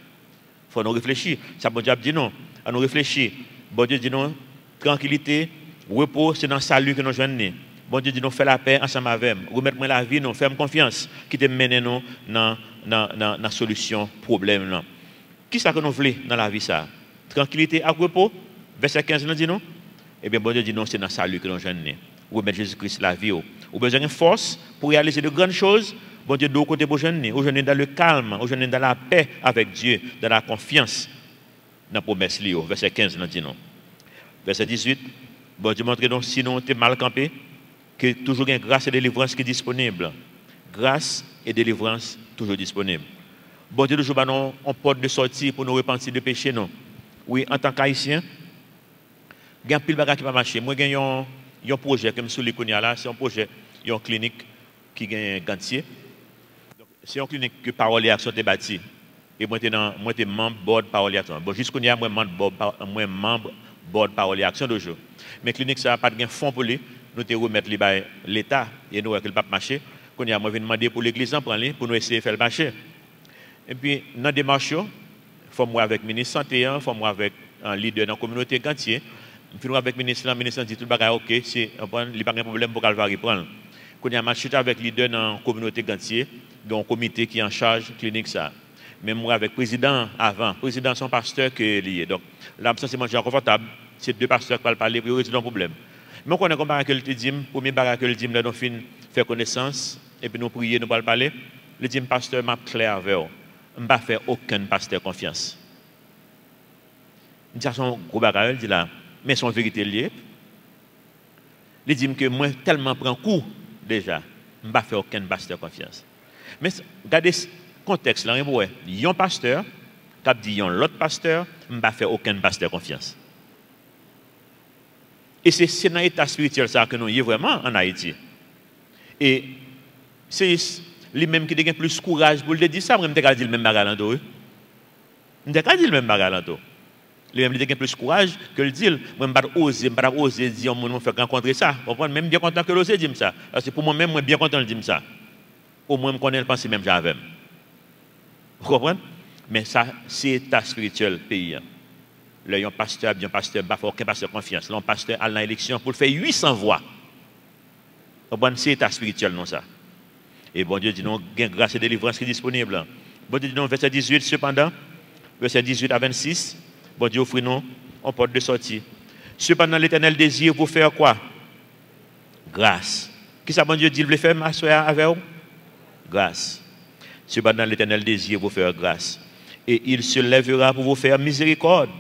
Il faut nous réfléchir. Ça, bon Dieu dit non. À nous réfléchir. Bon Dieu dit non. Tranquillité, repos, c'est dans le salut que nous joignons. Bon Dieu dit non, fais la paix ensemble avec nous. Remettre la vie, nous, faire confiance, qui te mène nous dans la solution problème. Qui est-ce que nous voulons dans la vie ça? Tranquillité et repos. Verset 15 nous dit non. Eh bien, bon Dieu dit non, c'est dans le salut que nous joignons. Remettre Jésus-Christ la vie. Ou besoin de force pour réaliser de grandes choses. Bon Dieu, de côté, vous jeûnez dans le calme, vous jeûnez dans la paix avec Dieu, dans la confiance. Dans la promesse, verset 15, nous dit non. Verset 18, bon Dieu montre donc, sinon, tu es mal campé, que toujours il y a grâce et délivrance qui est disponible. Grâce et délivrance toujours disponible. Bon Dieu, toujours, on porte de sortie pour nous repentir de péché, non. Oui, en tant qu'haïtien, il y a un pile de bagages qui va marcher. Moi, j'ai un projet, comme sur les là, c'est un projet, il y a une clinique qui gagne un gantier. C'est une clinique que Parole et Action est bâtie. Et moi, je suis membre board Parole et Action. Bon, jusqu'à là, moi, membre board Parole et Action de jour. Mais la clinique, ça n'a pas de fonds pour lui. Nous te remettre l'État et nous, qu'il ne pas marcher. qu'on y a moi demander pour l'église en prendre pour nous essayer de faire le marché. Et puis dans des marches, faut moi avec ministre santé, faut moi avec un leader dans la communauté gantier, puis avec ministre dit tout le bagage OK, c'est il pas de problème pour Calvary prendre. Qu'on y a marché avec leader dans la communauté gantier, donc comité qui est en charge clinique ça. Même moi avec président avant, président son pasteur qui est lié. Donc là c'est manger confortable, c'est deux pasteurs qui parler pour résoudre un problème. Mais on connaît comme baraka le dit, premier baraka le dit là nous fin faire connaissance et puis nous prier, nous parler. Le dit pasteur m'a clair avec vous. On ne va pas faire aucun pasteur confiance. Il dit son gros baraka, il dit là, mais son vérité liée. Il dit que moi tellement prends coup déjà, je ne vais pas faire aucun pasteur confiance. Mais regardez le contexte là, il y a un pasteur qui dit l'autre pasteur, je ne vais pas faire aucun pasteur confiance. Et c'est dans l'état spirituel ça que nous y vraiment en Haïti. Et c'est lui-même qui a plus de courage pour le dire ça, moi je ne dis le même bagage. Je ne dis le même bagage. Lui-même il a plus de courage que le dire. Moi je ne vais pas oser dire on fait rencontrer ça. Même bien content que l'ose dire ça. Parce que pour moi-même, moi bien content de dire ça. Au moins je connais le pensée même j'avais. Vous comprenez? Mais ça, c'est l'état spirituel pays. Le pasteur, bien pasteur, pas aucun pasteur confiance. Le pasteur à l'élection pour faire 800 voix. C'est l'état spirituel, non ça. Et bon Dieu dit non, il y a grâce et délivrance qui est disponible. Bon Dieu dit non, verset 18 cependant, verset 18 à 26, bon Dieu offre nous en porte de sortie. Cependant, l'Éternel désire vous faire quoi? Grâce. Qui ça, bon Dieu dit, il veut faire m'asseoir avec vous? Grâce. Cependant, l'Éternel désire vous faire grâce. Et il se lèvera pour vous faire miséricorde.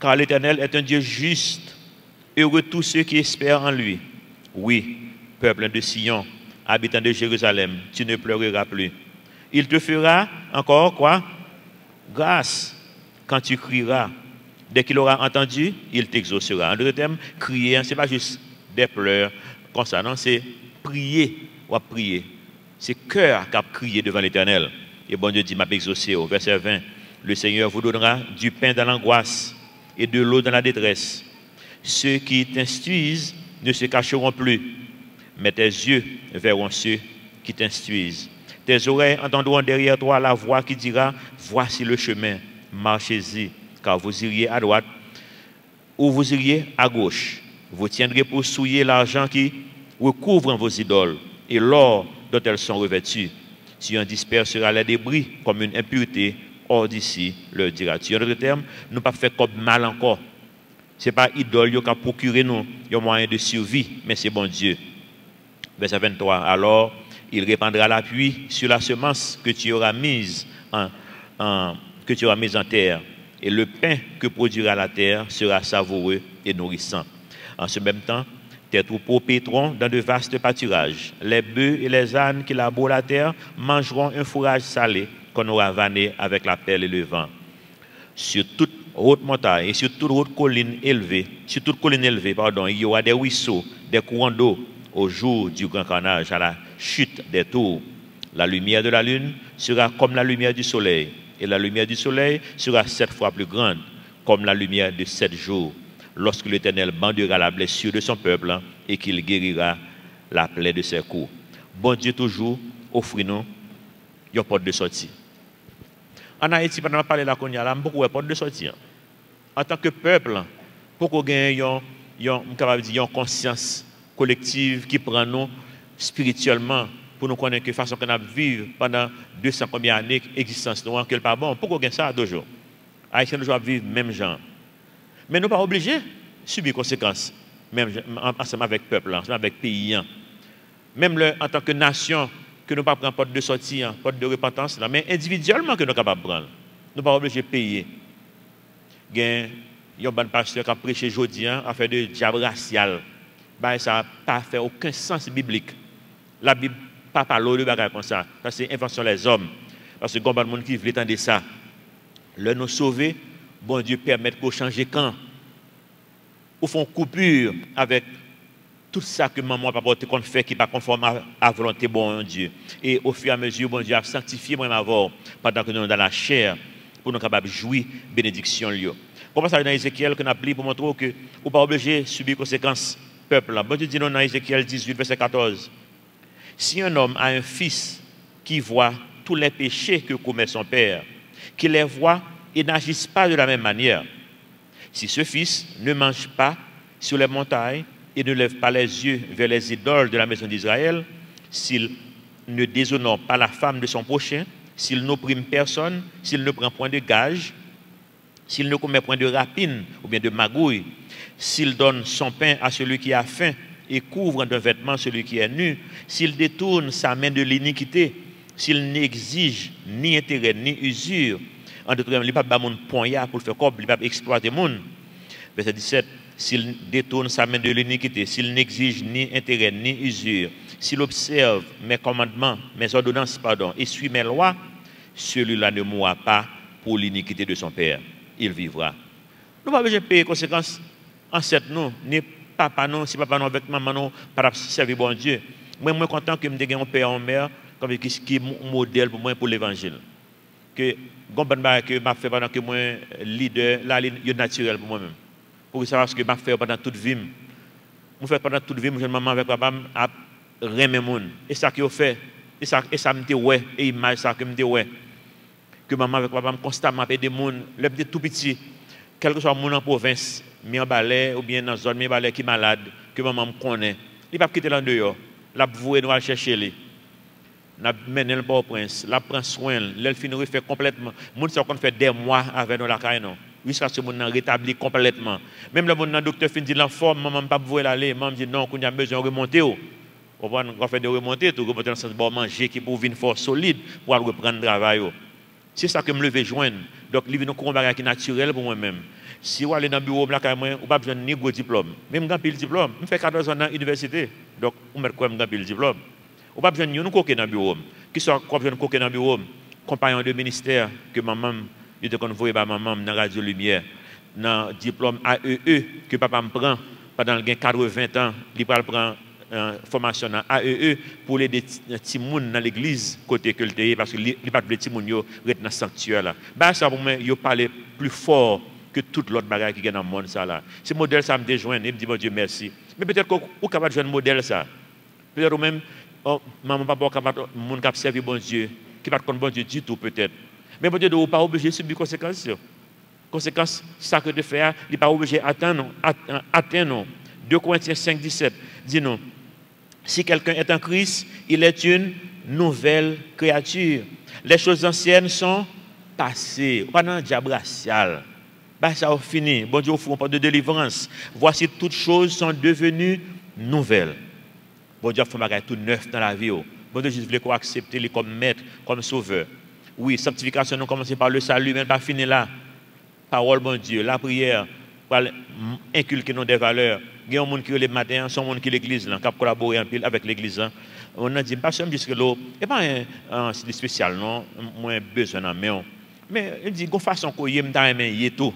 Car l'Éternel est un Dieu juste. Heureux tous ceux qui espèrent en lui. Oui, peuple de Sion, habitant de Jérusalem, tu ne pleureras plus. Il te fera encore quoi? Grâce. Quand tu crieras, dès qu'il aura entendu, il t'exaucera. En d'autres termes, crier, ce n'est pas juste des pleurs comme ça, non, c'est prier ou prier. C'est cœur qui a crié devant l'Éternel. Et bon Dieu dit, m'a exaucé au verset 20, le Seigneur vous donnera du pain dans l'angoisse et de l'eau dans la détresse. Ceux qui t'instruisent ne se cacheront plus, mais tes yeux verront ceux qui t'instruisent. Tes oreilles entendront derrière toi la voix qui dira, voici le chemin, marchez-y, car vous iriez à droite ou vous iriez à gauche. Vous tiendrez pour souiller l'argent qui recouvre vos idoles et l'or dont elles sont revêtues. Tu en disperseras les débris comme une impureté, hors d'ici, leur diras-tu. En d'autres termes, nous ne pas faire comme mal encore. Ce n'est pas idole qui a procuré nous, il y a moyen de survie, mais c'est bon Dieu. Verset 23. Alors, il répandra la pluie sur la semence que tu auras mise en terre, et le pain que produira la terre sera savoureux et nourrissant. En ce même temps, tes troupeaux paîtront dans de vastes pâturages. Les bœufs et les ânes qui labourent la terre mangeront un fourrage salé qu'on aura vanné avec la pelle et le vent. Sur toute haute montagne et sur toute haute colline élevée, il y aura des ruisseaux, des courants d'eau au jour du grand carnage, à la chute des tours. La lumière de la lune sera comme la lumière du soleil, et la lumière du soleil sera 7 fois plus grande, comme la lumière de 7 jours, lorsque l'Éternel bandera la blessure de son peuple et qu'il guérira la plaie de ses coups. Bon Dieu toujours offre-nous une porte de sortie. En Haïti, pendant que je parle de la beaucoup de porte de sortie. En tant que peuple, pour qu'on ait une conscience collective qui prend nous spirituellement, pour nous connaître de façon qu'on a vécu pendant 200 combien d'années d'existence, nous que pas bon, pourquoi on gagne ça toujours? Haïtiens nous vivre même genre. Mais nous ne sommes pas obligés de subir les conséquences, même ensemble avec le peuple, ensemble avec le pays. Même en tant que nation, que nous ne pas prendre porte de sortie, porte de repentance, mais individuellement que nous sommes capables de prendre. Nous ne sommes pas obligés de payer. Il y a un bon pasteur qui a prêché aujourd'hui à faire de diable racial. Ça n'a pas fait aucun sens biblique. La Bible n'a pas parlé de bagages comme ça. Ça, c'est invention des hommes. Parce que il y a des gens qui veulent entendre ça. Le nous sauver, bon Dieu permet qu'on change quand. Ou font coupure avec tout ça que maman papa qu'on fait qui n'est pas conforme à la volonté bon Dieu. Et au fur et à mesure, bon Dieu a sanctifié moi avant pendant que nous sommes dans la chair pour nous capables de jouir bénédiction. Comment ça dans Ézéchiel qu'on a appelé pour montrer que vous pas obligé de subir les conséquences peuple. Bon Dieu dit non dans Ézéchiel 18 verset 14. Si un homme a un fils qui voit tous les péchés que commet son père, qui les voit et n'agisse pas de la même manière, si ce fils ne mange pas sur les montagnes et ne lève pas les yeux vers les idoles de la maison d'Israël, s'il ne déshonore pas la femme de son prochain, s'il n'opprime personne, s'il ne prend point de gage, s'il ne commet point de rapine ou bien de magouille, s'il donne son pain à celui qui a faim et couvre d'un vêtement celui qui est nu, s'il détourne sa main de l'iniquité, s'il n'exige ni intérêt ni usure, en d'autres termes, il ne peut pas faire poignard pour le faire comme, il ne peut pas exploiter le monde. Verset 17, s'il détourne sa main de l'iniquité, s'il n'exige ni intérêt ni usure, s'il observe mes commandements, mes ordonnances, pardon, et suit mes lois, celui-là ne mourra pas pour l'iniquité de son père. Il vivra. Nous ne pouvons pas payer les conséquences ancêtres, nous, ni papa, non, si papa, non, avec maman, non, para servir bon Dieu. Moi, je suis content que je me un père et une mère qui est modèle pour moi pour l'évangile. Que je m'a fait pendant que moi leader, là, c'est naturel pour moi-même. Pour savoir ce que je fait pendant toute vie. Je fais pendant toute vie, je maman avec papa à remettre monde. Et ça que je fait, et ça me dit ouais, et image ça que me dit ouais. Que maman avec papa constamment aider des monde, le petit tout petit, quel que soit monde en province, mi en balai ou bien dans zone mi balai qui malade, que maman me connaît. Il va quitter là dehors, la vouer nous aller chercher lui. N'a mené le Port-au-Prince, la prend soin, l'elle finit refait complètement. Monde ça qu'on fait des mois avec nous la caille non. Jusqu'à ce monde rétabli complètement. Même le monde docteur fin dit la forme, maman pas vouer l'aller, maman dit non, qu'on a besoin de remonter. On fait de remonter, tout remonter dans le sens bon manger qui pour venir fort solide pour reprendre le travail. C'est ça que me lever joindre. Donc il vient un combat qui est naturel pour moi-même. Si vous allez dans le bureau là quand même, vous pas besoin ni gros diplôme. Même quand pile diplôme, je fais 14 ans dans l'université. Donc on met quoi même pile diplôme. Ou pas besoin de nous coquer dans le bureau. Qui soit quoi besoin de coquer dans le bureau, compagnon de ministère que maman, il te convoyé par maman dans Radio Lumière, dans diplôme AEE que papa me prend pendant le 80 ans, il prend formation dans AEE pour les petits moun dans l'église côté que le parce que il pas de petits moun yo rete dans sanctuaire là. Bah ça pour moi, yo parler plus fort que toute l'autre bagarre qui est dans le monde ça là. Ce modèle ça me déjoint, il me dit bon Dieu merci. Mais peut-être qu'on capable de jouer un modèle ça. Peut-être même oh, maman, papa, mon cap servi bon Dieu, qui va pas bon Dieu du tout peut-être. Mais bon Dieu, vous pas obligé de subir les conséquences. Conséquences, ça que de faire, il n'est pas obligé d'atteindre. 2 Corinthiens 5, 17 dit non. Si quelqu'un est en Christ, il est une nouvelle créature. Les choses anciennes sont passées. Pas dans le diable racial. Ben, ça a fini. Bon Dieu, on parle de délivrance. Voici toutes choses sont devenues nouvelles. Bon Dieu a fait un tout neuf dans la vie. Bon Dieu, je voulais accepter comme maître, comme sauveur. Oui, sanctification, nous commençons par le salut, mais pas fini là. Parole, bon Dieu, la prière, pour inculquer nos des valeurs. Il y a des gens qui le matin, sont des gens qui l'église, qui collaborent en pile avec l'église. On a dit, pas seulement jusque là, et pas un spécial, non, moins besoin d'en mettre. Mais il dit, de façon qu'on y ait tout.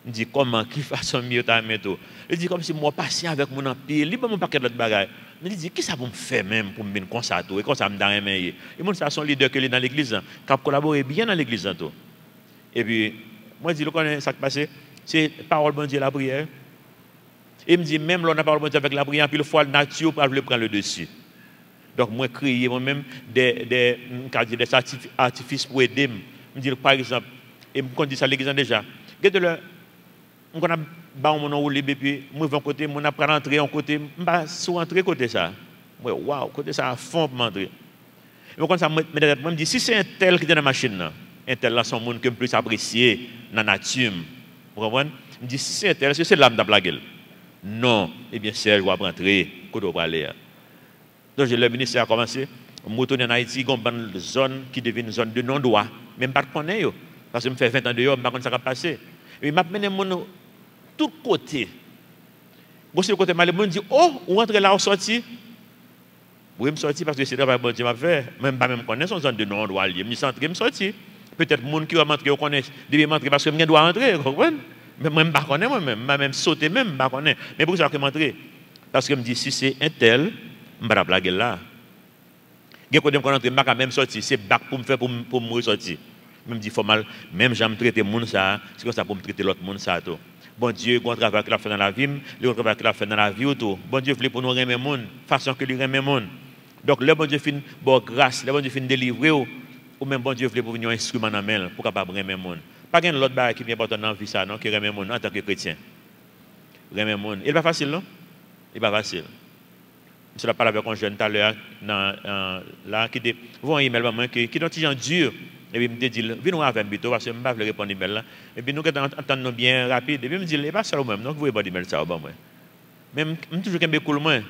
Il dit, comment, qui façon mieux t'as mis tout. Il dit, comme si moi, patient avec mon empire, il ne pas paquet d'autres bagages. Mais il dit, qui ça va me faire même pour me constater et comme ça me donne un meilleur. Et moi, c'est son leader qui est dans l'église, qui a collaboré bien dans l'église. Et puis, moi, je dis, ça qui passe, c'est parole bon Dieu la prière. Et il me dit, même là, on a parole bon Dieu avec la prière, puis le fois, la nature pour le prendre le dessus. Donc, moi, créer moi-même des artifices pour aider. Je me dis, par exemple, et je me dis ça à l'église déjà. Regardez-le. On a mon nom et puis moi vais côté mon apprendre entrer en côté pas sous entrer côté ça moi waouh côté ça à fond pour m'entrer et quand ça me dit si c'est un tel qui est dans la machine là un tel là son monde que plus apprécié dans la nature vous comprenez me dit si c'est un tel c'est l'âme de blague non eh bien Serge va rentrer côté va aller donc le ministère a commencé moto en Haïti il y a une zone qui devient une zone de non droit même pas connaître parce que me fait 20 ans dehors pas ça va passer et m'a mené mon tout côté. Bon, c'est le côté mal, on dit, oh, on rentre là, on sortit. Oui, je sorti parce que c'est le travail que je m'a fait. Même pas même connaître son zone de non-droit. Je me suis entré, je sorti. Peut-être les gens qui vont rentrer, on connaît, devient rentrer parce que je dois rentrer, vous comprenez? Mais moi, je ne connais pas moi-même, je même sauter même, je ne connais pas. Mais pourquoi je vais rentrer? Parce que je me dis, si c'est un tel, je ne vais pas blaguer là. Je vais rentrer, je ne vais même sortir, c'est bac pour me faire pour me ressortir. Je me dis, il faut mal, même j'aime traiter les gens, c'est comme ça pour me traiter l'autre monde. Bon Dieu, il travail qu'il a fait dans la vie, il travail qu'il a fait dans la vie autour. Bon Dieu, voulait pour nous remettre le monde, façon que lui remet le monde. Donc, le bon Dieu fin bon grâce, le bon Dieu fin délivrer ou même bon Dieu voulait pour venir un instrument dans main pour capable remettre le monde. Pas qu'un l'autre bagage qui est important dans la vie ça non, qui remet le monde en tant que chrétien. Remettre le monde. Il pas facile non? Il pas facile. Je suis parlé avec un jeune tout à l'heure là qui dit un email maman qui est un petit gens dur et puis il me dit viens nous avec bientôt parce que je ne peux pas répondre email là et puis nous entendons bien rapide et puis il me dit il pas ça même donc vous répondez email ça bon moi. Même toujours qu'un cool moins.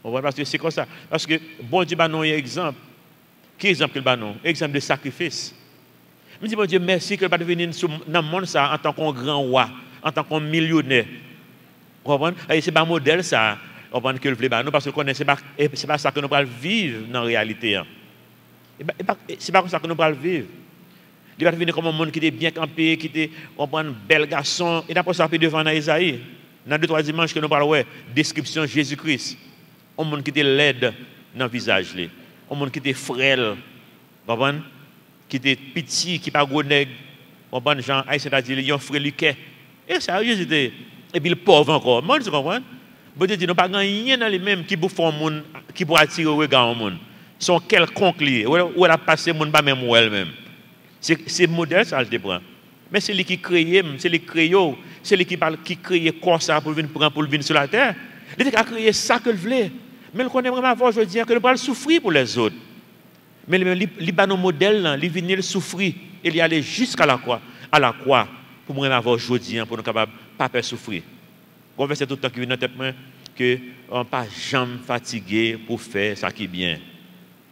Parce que c'est comme ça. Parce que bon Dieu bah non un exemple. Quel exemple qu'il bah non? Exemple de sacrifice. Je dis bon Dieu merci que pas venir dans le monde ça en tant qu'un grand roi, en tant qu'un millionnaire. Vous comprenez? Et c'est pas modèle ça. On va que le voulait nous parce que connaît c'est pas ça que nous allons vivre dans la réalité. C'est pas comme ça que nous allons vivre. Il va venir comme un monde qui était bien campé, qui était un bel garçon. Et d'après ça devant dans Isaïe. Dans 2-3 dimanches que nous parlons ouais, description de Jésus-Christ. Un monde qui était laide dans le visage, un monde qui était frêle, qui était petit, qui pas gros nègre, gens c'est-à-dire il y a un frère liquet. Et ça Jésus était et puis le pauvre encore. Moi tu comprends? Bon Dieu dit non pas rien dans les mêmes qui bouffent un monde qui pour attirer le regard au monde. Sont quelconques liés où elle a passé monde pas même ou elle-même. C'est modèle ça je te prends. Mais c'est lui qui crée, c'est lui qui crée, c'est lui qui crée quoi ça pour venir sur la terre. Il a créé ça que le voulait. Mais le connaît vraiment avant, je veux dire que le bras souffrir pour les autres. Mais il a nos modèles, il vient souffrir et il aller jusqu'à la croix pour vraiment avoir aujourd'hui pour nous capables pas faire souffrir. On veut tout le temps qui vient dans tête que on pas jamais fatigué pour faire ça qui est bien.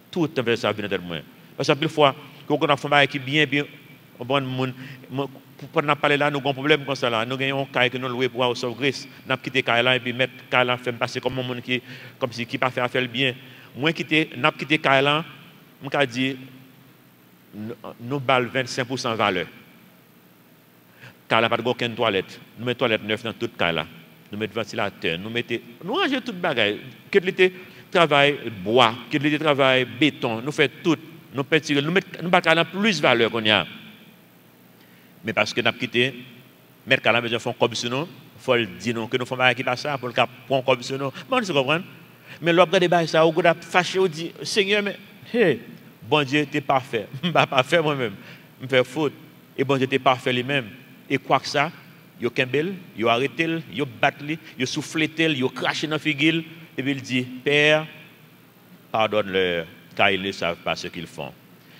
Tout le temps ça vient dans tête parce que fois qu'on a fait un qui bien bien bon monde pour nous parler là nous avons un problème comme ça là nous gagnons un caille que nous louer pour avoir sauve Christ n'a quitté caille là et puis mettre caille là faire passer comme un monde qui comme si qui pas fait affaire bien moi quitté n'a quitté caille là on a dit nous balle 25% valeur caille là pas de aucune toilette nous mettons toilette neuf dans toute caille là nous mettons ventilateur nous ranger toute bagaille que l'été travail bois que l'été travail béton nous fait tout nous petit nous pas plus valeur qu'on y a. Mais parce que nous avons quitté, mettre à la maison font comme nous, il faut dire que nous faisons qui passe ça pour le cap pour comme nous. Bon, tu comprends? Mais l'autre débat ça, on a fâché, on dit Seigneur, mais hey, bon Dieu, tu es parfait. Je ne suis pas parfait moi-même. Je fais faute. Et bon Dieu, tu es parfait lui-même. Et quoi que ça, il a kembel, il a arrêté, il a battu, il a soufflé, il a craché dans la figure. Et puis il dit Père, pardonne-leur, car ils ne savent pas ce qu'ils font.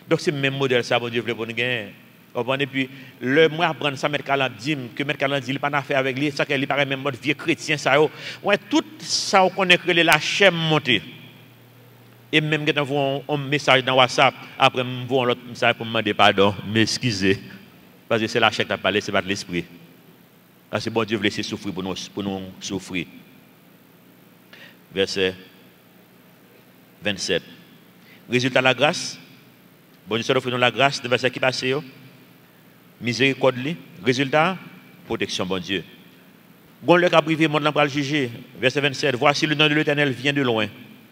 Donc c'est le même modèle, ça, bon Dieu, pour nous gagner. Et puis, le moi apprendre ça, mettre Calan dit que mettre Calan dit, il n'a pas affaire avec lui, ça qu'il paraît même mode vieux chrétien, ça. Ouais, tout ça, on connaît que la chaîne montée. Et même quand on voit un message dans WhatsApp, après, on voit l'autre message pour me demander pardon, m'excuser. Parce que c'est la chaîne qui a parlé, c'est pas de l'esprit. Parce que bon Dieu veut laisser souffrir pour nous souffrir. Verset 27. Résultat de la grâce. Bon Dieu, offre nous la grâce de verset qui passe. Miséricorde, résultat, protection, bon Dieu. Gon le cas privé, monde là pour le juger. Verset 27. Voici le nom de l'Éternel vient de loin.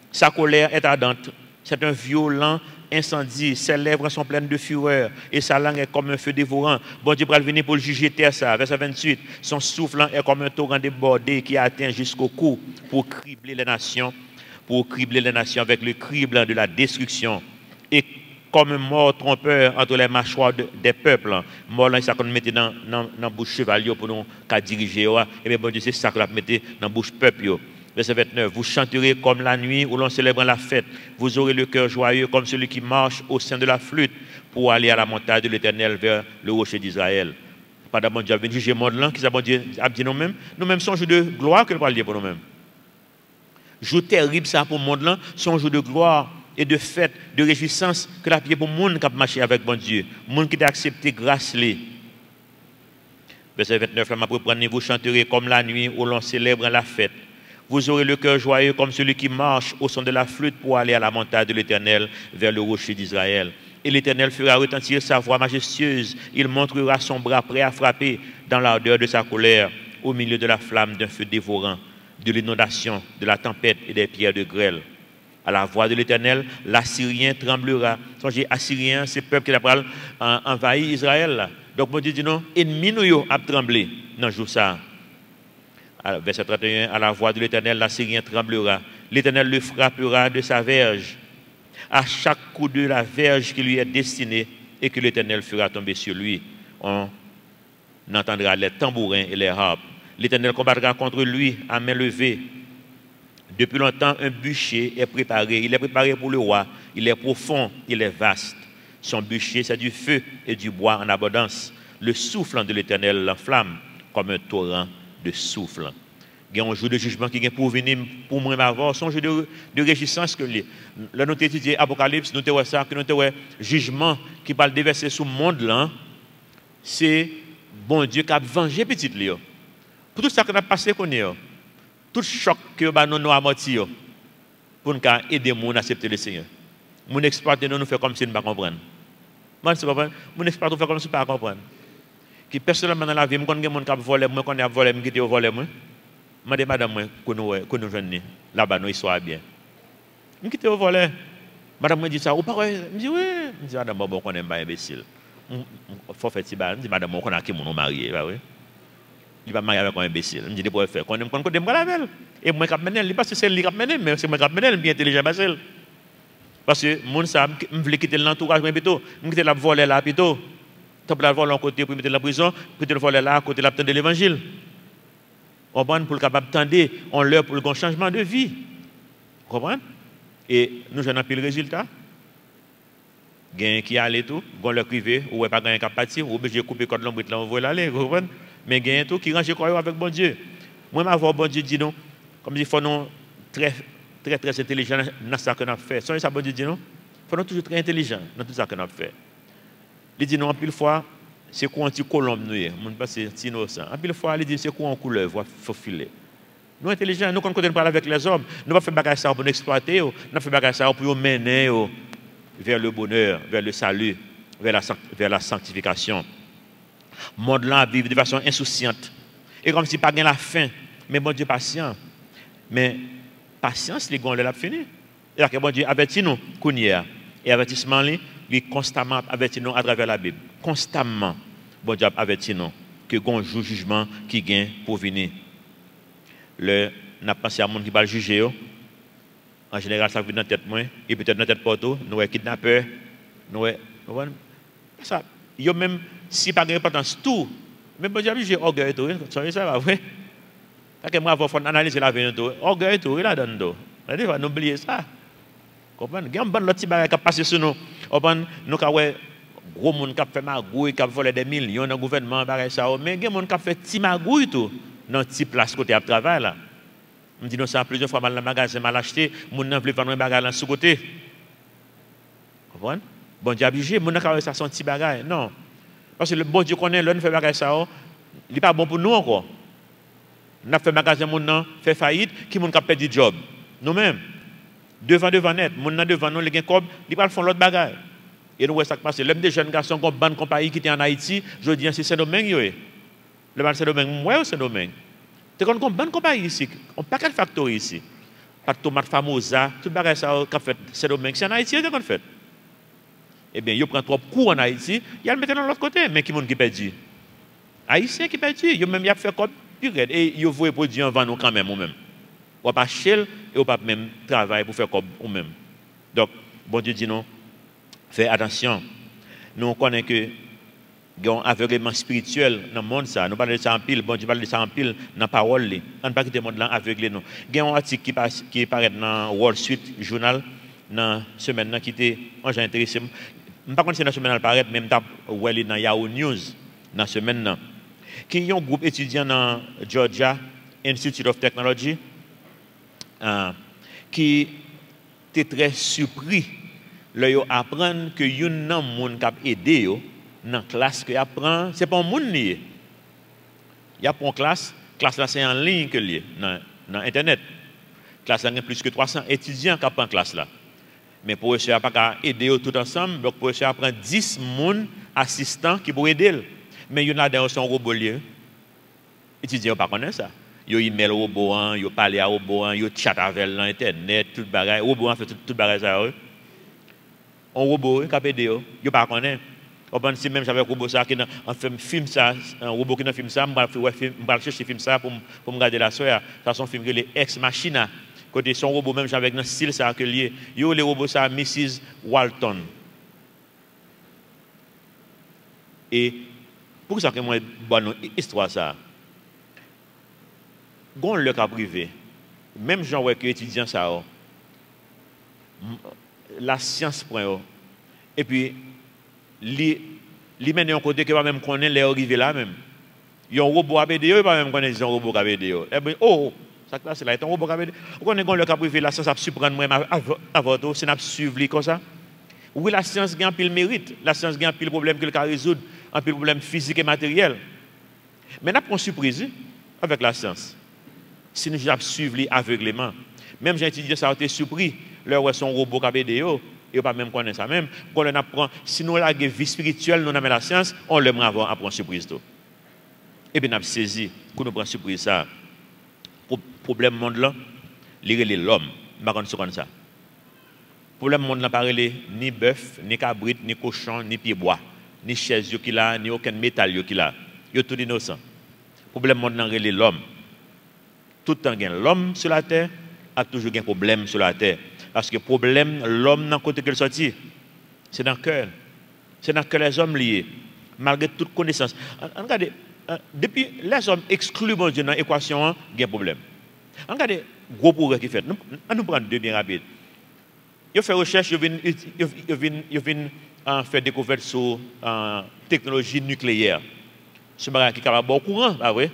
Sa colère est ardente. C'est un violent incendie. Ses lèvres sont pleines de fureur. Et sa langue est comme un feu dévorant. Bon Dieu va venir pour le juger terre ça. Verset 28. Son souffle est comme un torrent débordé qui atteint jusqu'au cou pour cribler les nations. Pour cribler les nations avec le crible de la destruction. Et comme un mort trompeur entre les mâchoires des peuples. Mort là, ça qu'on mettait dans la bouche chevalier pour nous diriger. Et bien, bon Dieu, c'est ça qu'on mettait dans la bouche peuple. Verset 29. Vous chanterez comme la nuit où l'on célèbre la fête. Vous aurez le cœur joyeux comme celui qui marche au sein de la flûte pour aller à la montagne de l'Éternel vers le rocher d'Israël. Pendant bon Dieu, venir juger le monde là, qui bon Dieu a dit nous-mêmes sommes jour de gloire que nous parlons pour nous-mêmes. Jour terrible ça pour le monde là, son jour de gloire et de fête, de réjouissance que la prière pour le monde qui a marché avec bon Dieu, le monde qui a accepté grâce. Verset 29, là, vous chanterez comme la nuit où l'on célèbre la fête. Vous aurez le cœur joyeux comme celui qui marche au son de la flûte pour aller à la montagne de l'Éternel vers le rocher d'Israël. Et l'Éternel fera retentir sa voix majestueuse. Il montrera son bras prêt à frapper dans l'ardeur de sa colère, au milieu de la flamme d'un feu dévorant, de l'inondation, de la tempête et des pierres de grêle. À la voix de l'Éternel, l'Assyrien tremblera. Songez, Assyrien, c'est le peuple qui a envahi Israël. Donc, mon Dieu dit non, ennemi nous a tremblé dans le jour ça. Verset 31, à la voix de l'Éternel, l'Assyrien tremblera. l'Éternel le frappera de sa verge, à chaque coup de la verge qui lui est destinée, et que l'Éternel fera tomber sur lui. On entendra les tambourins et les harpes. L'Éternel combattra contre lui à main levée. Depuis longtemps, un bûcher est préparé. Il est préparé pour le roi. Il est profond, il est vaste. Son bûcher, c'est du feu et du bois en abondance. Le souffle de l'Éternel l'enflamme comme un torrent de souffle. Il y a un jour de jugement qui vient pour venir pour moi avoir son jeu de réjouissance que là nous étudié Apocalypse, nous avons ça que nous avons jugement qui parle déverser sur le monde là, c'est bon Dieu qui a vengé petit Léo. Pour tout ça que nous a passé qu'on est, tout choc que nous avons amorti pour nous aider les gens à accepter le Seigneur. Mon exploiter nous fait comme si nous ne comprenons pas. Mon exploiter fait comme si nous ne comprenons pas. Qui personnellement dans la vie, je connais des gens qui volent, moi connais volé, qui ont volé moi. Je dis madame moi que nous jeunes là-bas nous soit bien. Je quitte au volet. Madame me dit ça, ou pas je dis oui, je dis madame bon qu'on est pas imbécile. Faut faire ça, je dis madame on connaît qui mon marié, bah oui. Il va marier avec un imbécile. Je dis pour faire qu'on aime qu'on me la et moi cap mener, parce que c'est lui cap mener mais c'est moi cap mener bien intelligent parce que mon ça me veut quitter l'entourage plutôt, me quitter la voler là plutôt. Top la voler en côté pour mettre la prison, peut-être voler là à côté la de l'évangile. On prend pour le capable d'attendre, on leur pour le changement de vie. Vous comprenez? Et nous avons pris le résultat. Gain qui allait tout, gon le privé, ou pas gain cap partir, ou obligé couper code l'ombre là on veut l'aller, vous comprenez? Mais gain tout qui range quoi avec bon Dieu. Moi m'avoir bon Dieu dit non, comme il faut nous très intelligent dans ça que nous fait. Sans ça bon Dieu dit non, faut nous toujours très intelligent dans tout ça que nous fait. Il dit non en pile fois c'est quoi un petit colombe nous mon pas c'est innocent en pile fois il dit c'est quoi un couleuvre faut filer nous intelligents nous quand on parle avec les hommes nous pas faire bagage ça pour exploiter nous fait bagage ça pour mener vers le bonheur vers le salut vers la sanctification monde là vivre de façon insouciante et comme si pas gain la fin mais bon Dieu patient mais patience les gon l'a fini et que bon Dieu avertit nous kounia et avertissement lui constamment avertit nous à travers la Bible. Constamment, bon Dieu avertit nous que gon jour jugement qui gagne pour venir. N'a pensé à monde qui va juger en général ça vient dans tête moi et peut-être dans tête porto, nous kidnappeurs, nous ça yo même si pas d'importance tout, même bon Dieu juger orgueil tout, ça va vrai. Parce que moi faut analyser la vie tout, orgueil tout il a donné tout. Des fois n'oubliez ça. Comprendre il y a un bon petit bagage qui passe sur nous nous ka ouais gros monde qui fait magouille qui volé des millions dans gouvernement bagage ça mais il y a monde qui fait petit magouille tout dans petit place côté à travail là me dit non ça plusieurs fois mal dans magasin mal acheté monde n'a plus vendre bagage là sous côté comprendre bon Dieu obligé monde ka ça son petit bagage non parce que le bon Dieu connaît l'on fait bagage ça il pas bon pour nous encore n'a fait magasin monde nan fait faillite qui monde qui perd du job nous mêmes devant net mon nan devant nous les gain cob ils pas font l'autre bagaille et nous ça passe l'homme des jeunes garçons comme bande compagnie qui était en Haïti je dis c'est Saint-Domingue yo le mal Saint-Domingue ouais Saint-Domingue tu connais comme bande compagnie ici on pas quelle factory ici pas tomate famosa tout bagaille ça qu'a fait Saint-Domingue c'est en Haïti qu'on fait eh bien yo prend trop cours en Haïti il a le mettre dans l'autre côté mais qui monde qui perdu haïtien qui perdu yo même y a fait comme purée et yo voyer produit en vend nous quand même ou même ou pas shell et ou pas même travail pour faire comme ou même donc bon Dieu dit non fais attention nous connaissons que il y a un aveuglement spirituel dans le monde ça nous parlons de ça en pile bon Dieu parle de ça en pile dans parole li on pas quitter le monde là aveuglé non il y a un article qui paraît dans Wall Street Journal dans semaine qui était j'ai intéressé pas contre c'est dans semaine paraît même t'a ouais dans Yahoo News dans semaine là qui y a un groupe étudiant dans Georgia Institute of Technology qui était très surpris leur apprendre que yon nan moun k'ap aider yo dans classe que apprend c'est pas un monde lié il y a pour classe là c'est en ligne que lié dans internet classe là il y a plus que 300 étudiants qui apprennent classe là mais professeur pas qu'à aider tout ensemble donc professeur apprend 10 moun assistants qui pour aider mais yon là dedans son robot lié étudiants pas connaît ça yo email robot yo parler à robot yo chat avec l'internet tout bagaille robot fait tout bagaille ça un robot qui aider yo pas connaît on pense même j'avais robot ça qui en film ça un robot qui dans film ça me chercher film ça pour me regarder la soirée ça son film que les Ex Machina Côté son robot, même avec un style, ça que lié. Yo, les robots, ça, Mrs. Walton. Et pour ça que moi, bonne histoire, ça. Gon le cas privé. Même gens que étudiants, ça, la science prend. Et puis, li mène un côté que pas même connaît les arrivés là même. Il y a un robot ABD, il pas même connaît un robot ABD. Eh bien, oh, ça classe là, est un robot ABD. Vous connaissez le cas privé, la science a surprendre moi avant tout, c'est n'a suivre comme ça. Oui, la science gagne pile mérite, la science gagne pile problème qu'elle peut résoudre, un pile problème physique et matériel. Mais n'a pas une surprise avec la science. Si nous suivons aveuglément, même j'ai étudié ça, été surpris, leur ouais son robot ABD. Et pas même connaître ça même. Quand on apprend, si nous avons la vie spirituelle, nous avons la science, on l'aime avant apprendre surprise. Et bien, nous avons saisi, quand nous prenons surprise ça. Problème monde là, c'est l'homme. Je ne sais pas ça. Problème monde là, ni bœuf, ni cabrit, ni cochon, ni pied bois, ni chaise qui là, ni aucun métal qui là. Il est tout innocent. Problème monde là, c'est l'homme. Tout le temps, l'homme sur la terre a toujours un problème sur la terre. Parce que le problème, l'homme, dans le côté qu'il sortit, c'est dans le cœur. C'est dans le cœur les hommes liés. Malgré toute connaissance. Regardez, depuis les hommes excluent mon Dieu dans l'équation, il y a un problème. Regardez, gros progrès qui fait. Nous prenons deux bien rapides. Ils font recherche, ils viennent faire découverte sur la technologie nucléaire. Ce bagage qui est capable de courant, ah oui.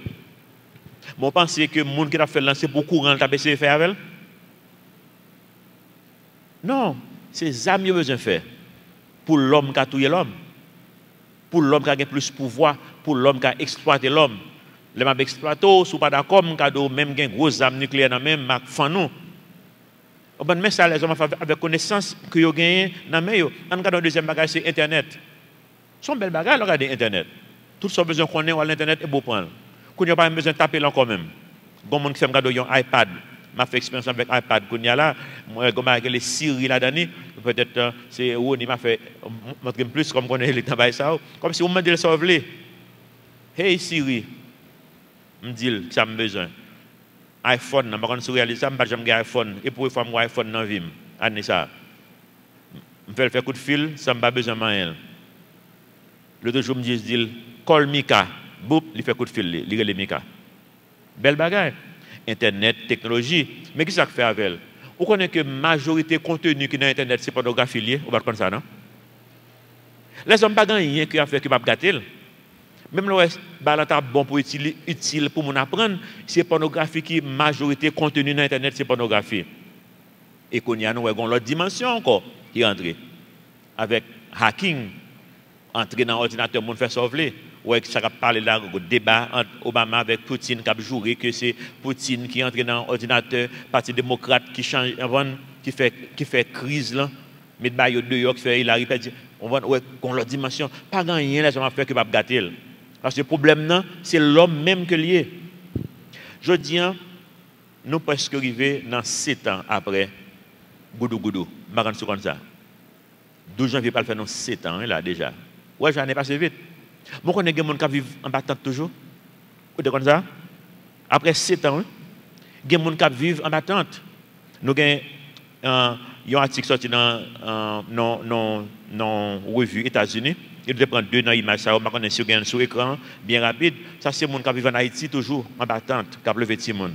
Moi, je pense que le monde qui a fait lancer pour courant, il a essayé de faire avec. Non, c'est ça que nous besoin de faire. Pour l'homme qui a tué l'homme. Pour l'homme qui a plus de pouvoir. Pour l'homme qui a exploité l'homme. Les m'a exploité, si vous pas d'accord, même un gros arme nucléaire dans même fan nous. Mais ça les hommes avec connaissance que vous gagnez dans mais on regarde le deuxième bagage c'est internet. Son bel bagage regarder internet. Tout ce besoin qu'on ait à l'internet est beau prendre. Qu'on n'a pas besoin de taper là quand même. Bon monde qui fait regarder un iPad. M'a fait expérience avec iPad qu'on y a là, moi comme avec les Siri là-dedans, peut-être c'est Rony m'a fait montrer plus comme qu'on est le travail ça, comme si on me dit le sauver. Hey Siri, me dit ça me besoin. iPhone, n'a pas qu'on réaliser ça, me pas jamais iPhone et pour fois moi iPhone dans vie, année ça. Me fait faire coup de fil, ça me pas besoin mail. L'autre jour me dit call Mika, boum, il fait coup de fil, il relève Mika. Belle bagaille. Internet, technologie. Mais qu'est-ce que ça fait avec elle? Vous connaissez que la majorité contenu qui est dans Internet, c'est pornographie liée. Vous ne connaissez pas ça, non? Les hommes ne pas rien qui a fait que pas gâter. Même le bon pour utile pour mon apprendre, c'est pornographie qui majorité contenu dans Internet, c'est pornographie. Et qu'on y a l'autre dimension encore qui est entrée. Avec hacking, entrer dans l'ordinateur, monde fait sauver. Ouais, ça a parlé là, le débat entre Obama avec Poutine, qui a juré que c'est Poutine qui entre dans l'ordinateur, parti démocrate qui change, qui fait crise là, mais de New York fait il arrive dit on va ouais qu'on leur dimension pas rien les gens faire que pas gâter parce que le problème c'est l'homme même que lié. Je dis nous presque arrivé dans 7 ans après goudou marrant sur comme ça 12 janvier pas le faire dans 7 ans là déjà ouais j'en ai passé vite. Moi, je connais des gens qui vivent en battante toujours. Vous savez comme ça? Après 7 ans, il y a des gens qui vivent en battante. Nous avons un article sorti dans la revue États-Unis. Il doit prendre 2 ans d'image. Ça, on connaît sur l'écran, bien rapide. Ça, c'est les gens qui vivent en Haïti toujours en battante, qui ont levé des gens.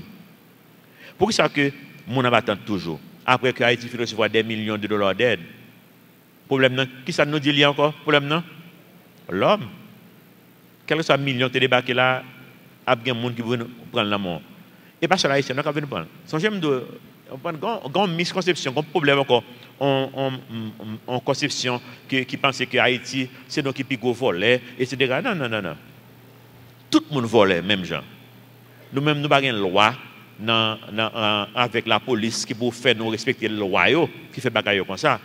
Pourquoi ça que les gens en battante toujours? Après que Haïti fait recevoir des millions de dollars d'aide. Problème, qui ça nous dit encore? Problème, l'homme. Quel que soit le million de débarqués là, il y a des gens qui veulent prendre la mort. Et pas seulement haïtien, qui veulent prendre. J'aime de une misconception, un problème encore, en conception qui pense que Haïti, c'est nous qui piquons voler, etc. Non. Tout le monde vole, même gens. Nous-mêmes, nous n'avons pas de loi avec la police qui pour faire nous respecter le loi, qui fait bagaille comme ça.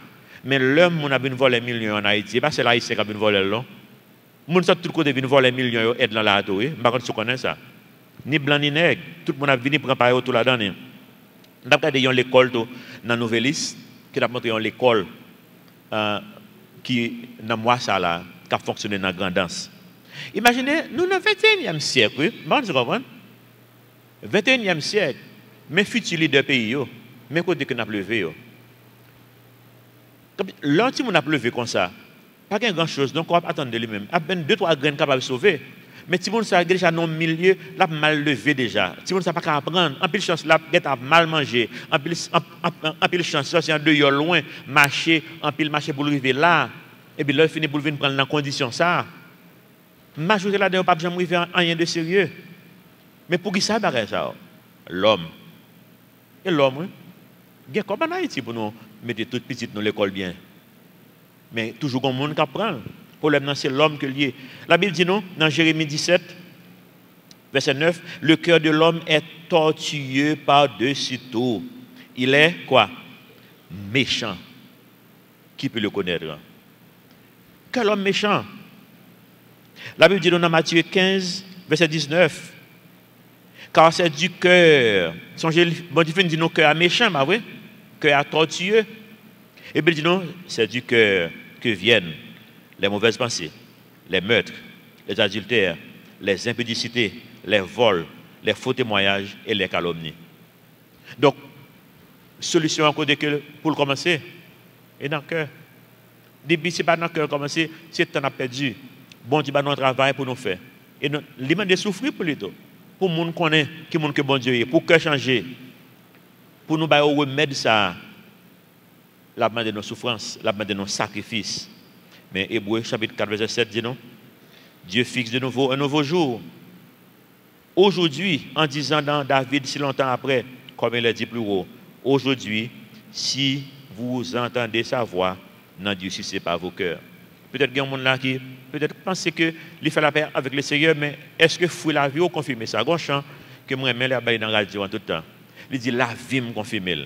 Mais l'homme, on a bien volé millions en Haïti, pas c'est l'haïtien qui a bien volé là. Moun sa tout côté vinn voler millions aide dans la tour, par contre tu connais ça. Ni blanc ni nègre, tout le monde a venu prendre par tout là-dedans. On a regardé l'école dans Nouvelliste qui a montré l'école qui dans moi ça là qui a fonctionné dans grande danse. Imaginez nous dans le 21e siècle, oui, vous comprenez? 21e siècle, mais futur leader pays Mais quand on a levé, l'anti on a levé comme ça, pas grand chose, donc on va attendre de lui-même. À peine 2-3 graines capables de sauver. Mais si on a déjà dans le milieu, là mal levé déjà. Si on n'a pas qu'à apprendre, en pile chance là, a mal mangé, en pile chance là, c'est un deux loin, marcher, en pile marcher pour arriver là, et puis là il finit pour venir prendre dans condition ça. Majorité là-dedans pas jamais arriver à rien de sérieux. Mais pour qui ça barre ça? L'homme. Et l'homme, oui. Il y a comme en Haïti pour nous mettre toutes petites dans l'école bien. Mais toujours comme monde qui apprend. Le problème, c'est l'homme que lié. La Bible dit non, dans Jérémie 17, verset 9, le cœur de l'homme est tortueux par-dessus tout. Il est quoi? Méchant. Qui peut le connaître? Quel homme méchant? La Bible dit dans Matthieu 15, verset 19, car c'est du cœur. Songez, bon Dieu dit non, cœur méchant, bah oui, cœur tortueux. Et bien dit non, c'est du cœur que viennent les mauvaises pensées, les meurtres, les adultères, les impudicités, les vols, les faux témoignages et les calomnies. Donc, solution encore pour le commencer, et dans le cœur. Depuis ce n'est pas dans le cœur commencer, c'est que tu as perdu. Bon Dieu, notre travail pour nous faire. Et nous demandons de souffrir pour les deux. Pour nous connaître qui que bon Dieu est, pour que changer, pour nous remettre ça, la main de nos souffrances, la main de nos sacrifices. Mais Hébreux chapitre 4, verset 7 dit non. Dieu fixe de nouveau un nouveau jour. Aujourd'hui, en disant dans David si longtemps après, comme il a dit plus haut, aujourd'hui, si vous entendez sa voix, n'endurcissez pas vos cœurs. Peut-être qu'il y a un monde là qui peut-être pense qu'il fait la paix avec le Seigneur, mais est-ce que fouille la vie ou confirmer ça? Un chant que moi j'aime la bailler dans la radio en tout temps. Il dit la vie me confirme.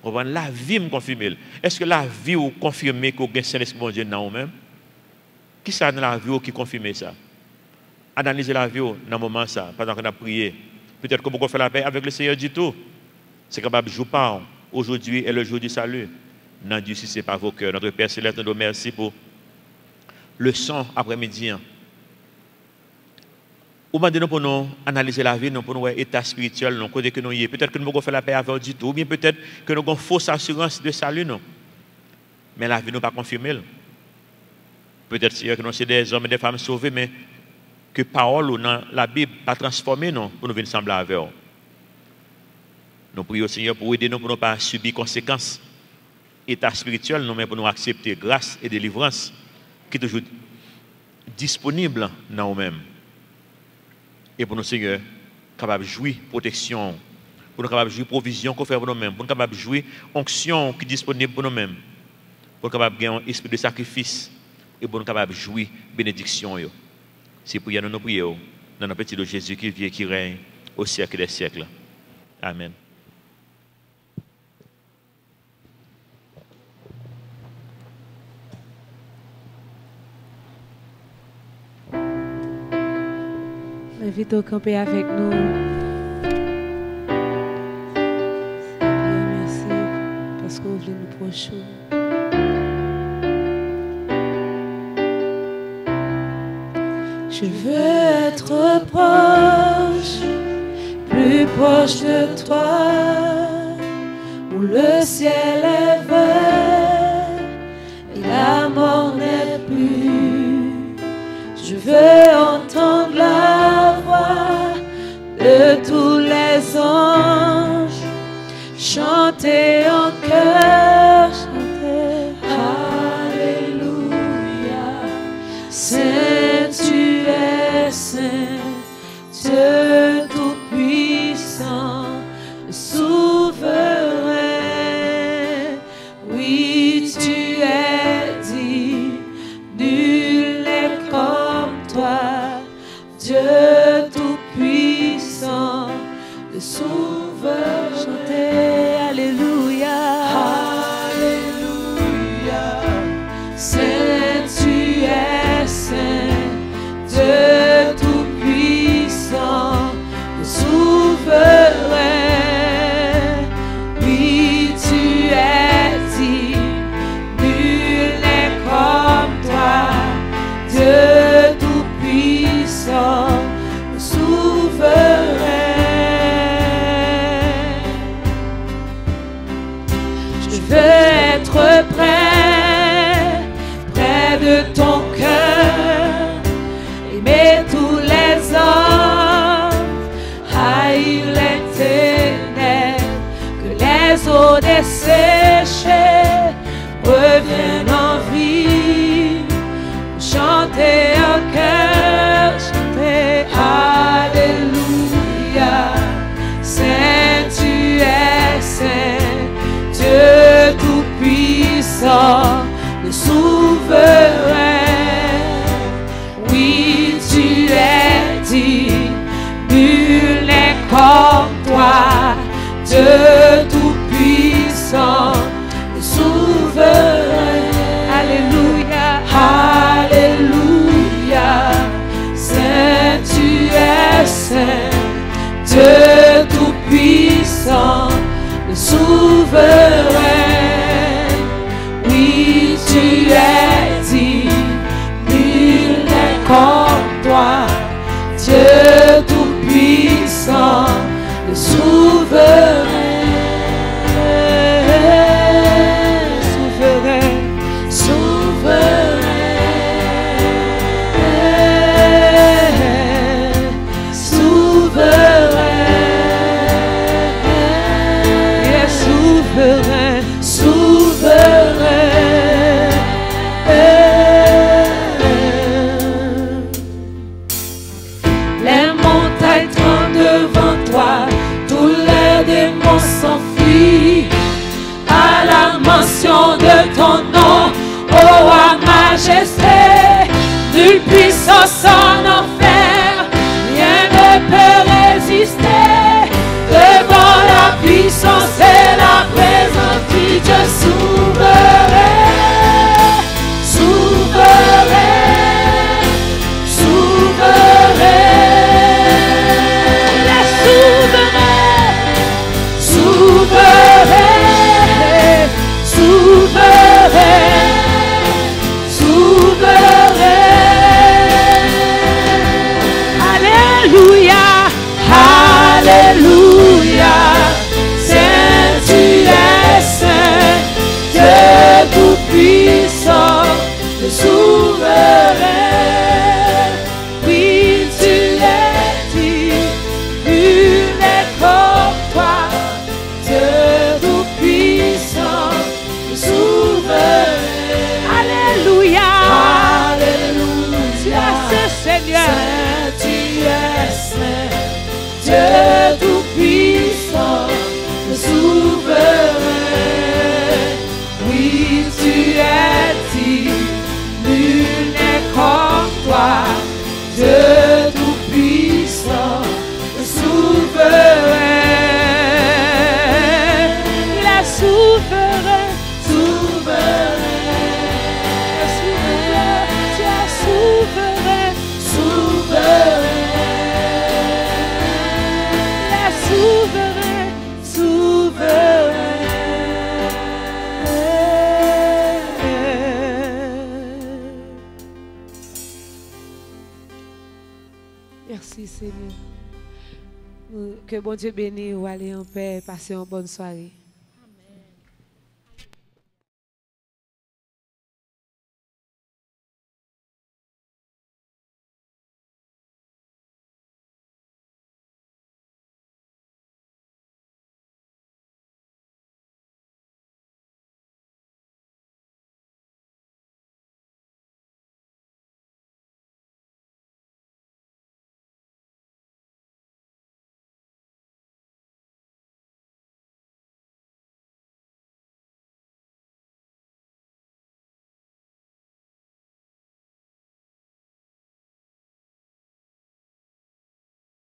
La vie me confirme. Est-ce que la vie vous confirme que vous avez Saint-Esprit bon Dieu dans vous-même? Qui ça dans la vie qui confirme ça? Analysez la vie dans le moment ça, pendant qu'on a prié. Peut-être que vous faites la paix avec le Seigneur du tout. C'est capable de jouer par aujourd'hui est le jour du salut. N'endurcissez pas vos cœurs. Notre Père Céleste, nous vous remercie pour le son après-midi. Ou bien pour nous analyser la vie, pour nous état spirituel, nous côté que nous y est. Peut-être que nous avons fait la paix avec du tout, ou bien peut-être que nous avons une fausse assurance de salut, non. Mais la vie nous pas confirmée. Peut-être que nous sommes des hommes et des femmes sauvés, mais que parole dans la Bible pas transformée, non, pour nous venir sembler avec eux. Nous prions au Seigneur pour aider nous pour ne pas subir conséquences état spirituel, non, mais pour nous accepter grâce et délivrance qui est toujours disponible dans nous-mêmes. Et pour nous, Seigneur, capables de jouir protection, pour nous capables de jouir provision qu'on fait pour nous-mêmes, pour nous capables de jouir onction qui est disponible pour nous-mêmes, pour nous capables de gagner un esprit de sacrifice et pour nous capables de jouir bénédiction. C'est pour nous prier dans le petit de Jésus qui vit et qui règne au siècle des siècles. Amen. Invite au camper avec nous. Seigneur, merci parce que vous voulez nous proche. Je veux être proche, plus proche de toi, où le ciel est vert et la mort n'est plus. Je veux entendre la voix de tous les anges chanter en chœur, chanter Alléluia. Saint, tu es saint, Dieu tout-puissant, souverain. Oui, tu es dit, nul n'est comme toi, Dieu tout-puissant, le souverain. Chantez Alléluia, Alléluia. Saint, tu es saint. mon cœur, aimer tous les hommes, haïr les ténèbres, que les eaux desséchées reviennent en vie. Chanter en cœur, chanter Alléluia. Saint, tu es saint, Dieu tout-puissant, le souverain. Oui, tu es digne, nul n'est comme toi, Dieu tout-puissant, le souverain. Alléluia, Alléluia. Saint, tu es saint, Dieu tout-puissant, le souverain. Oui, tu es digne, nul n'est comme toi, Dieu tout-puissant, le souverain. De ton nom, ô roi majesté, nulle puissance en enfer, rien ne peut résister devant la puissance et la présence du Dieu souverain, souverain, souverain, le souverain, souverain. Souverain, souverain, Alléluia, Alléluia. Saint, tu es saint, Dieu tout-puissant, le souverain. Oui, tu es digne, nul n'est comme toi, Dieu tout-puissant. Alléluia, Alléluia, c'est Seigneur. Saint, tu es saint, Dieu tout-puissant, le souverain. Oui, tu es digne, nul n'est comme toi, Dieu tout-puissant, le souverain. Il est souverain. Merci Seigneur. Que bon Dieu bénisse, ou allez en paix, passez une bonne soirée.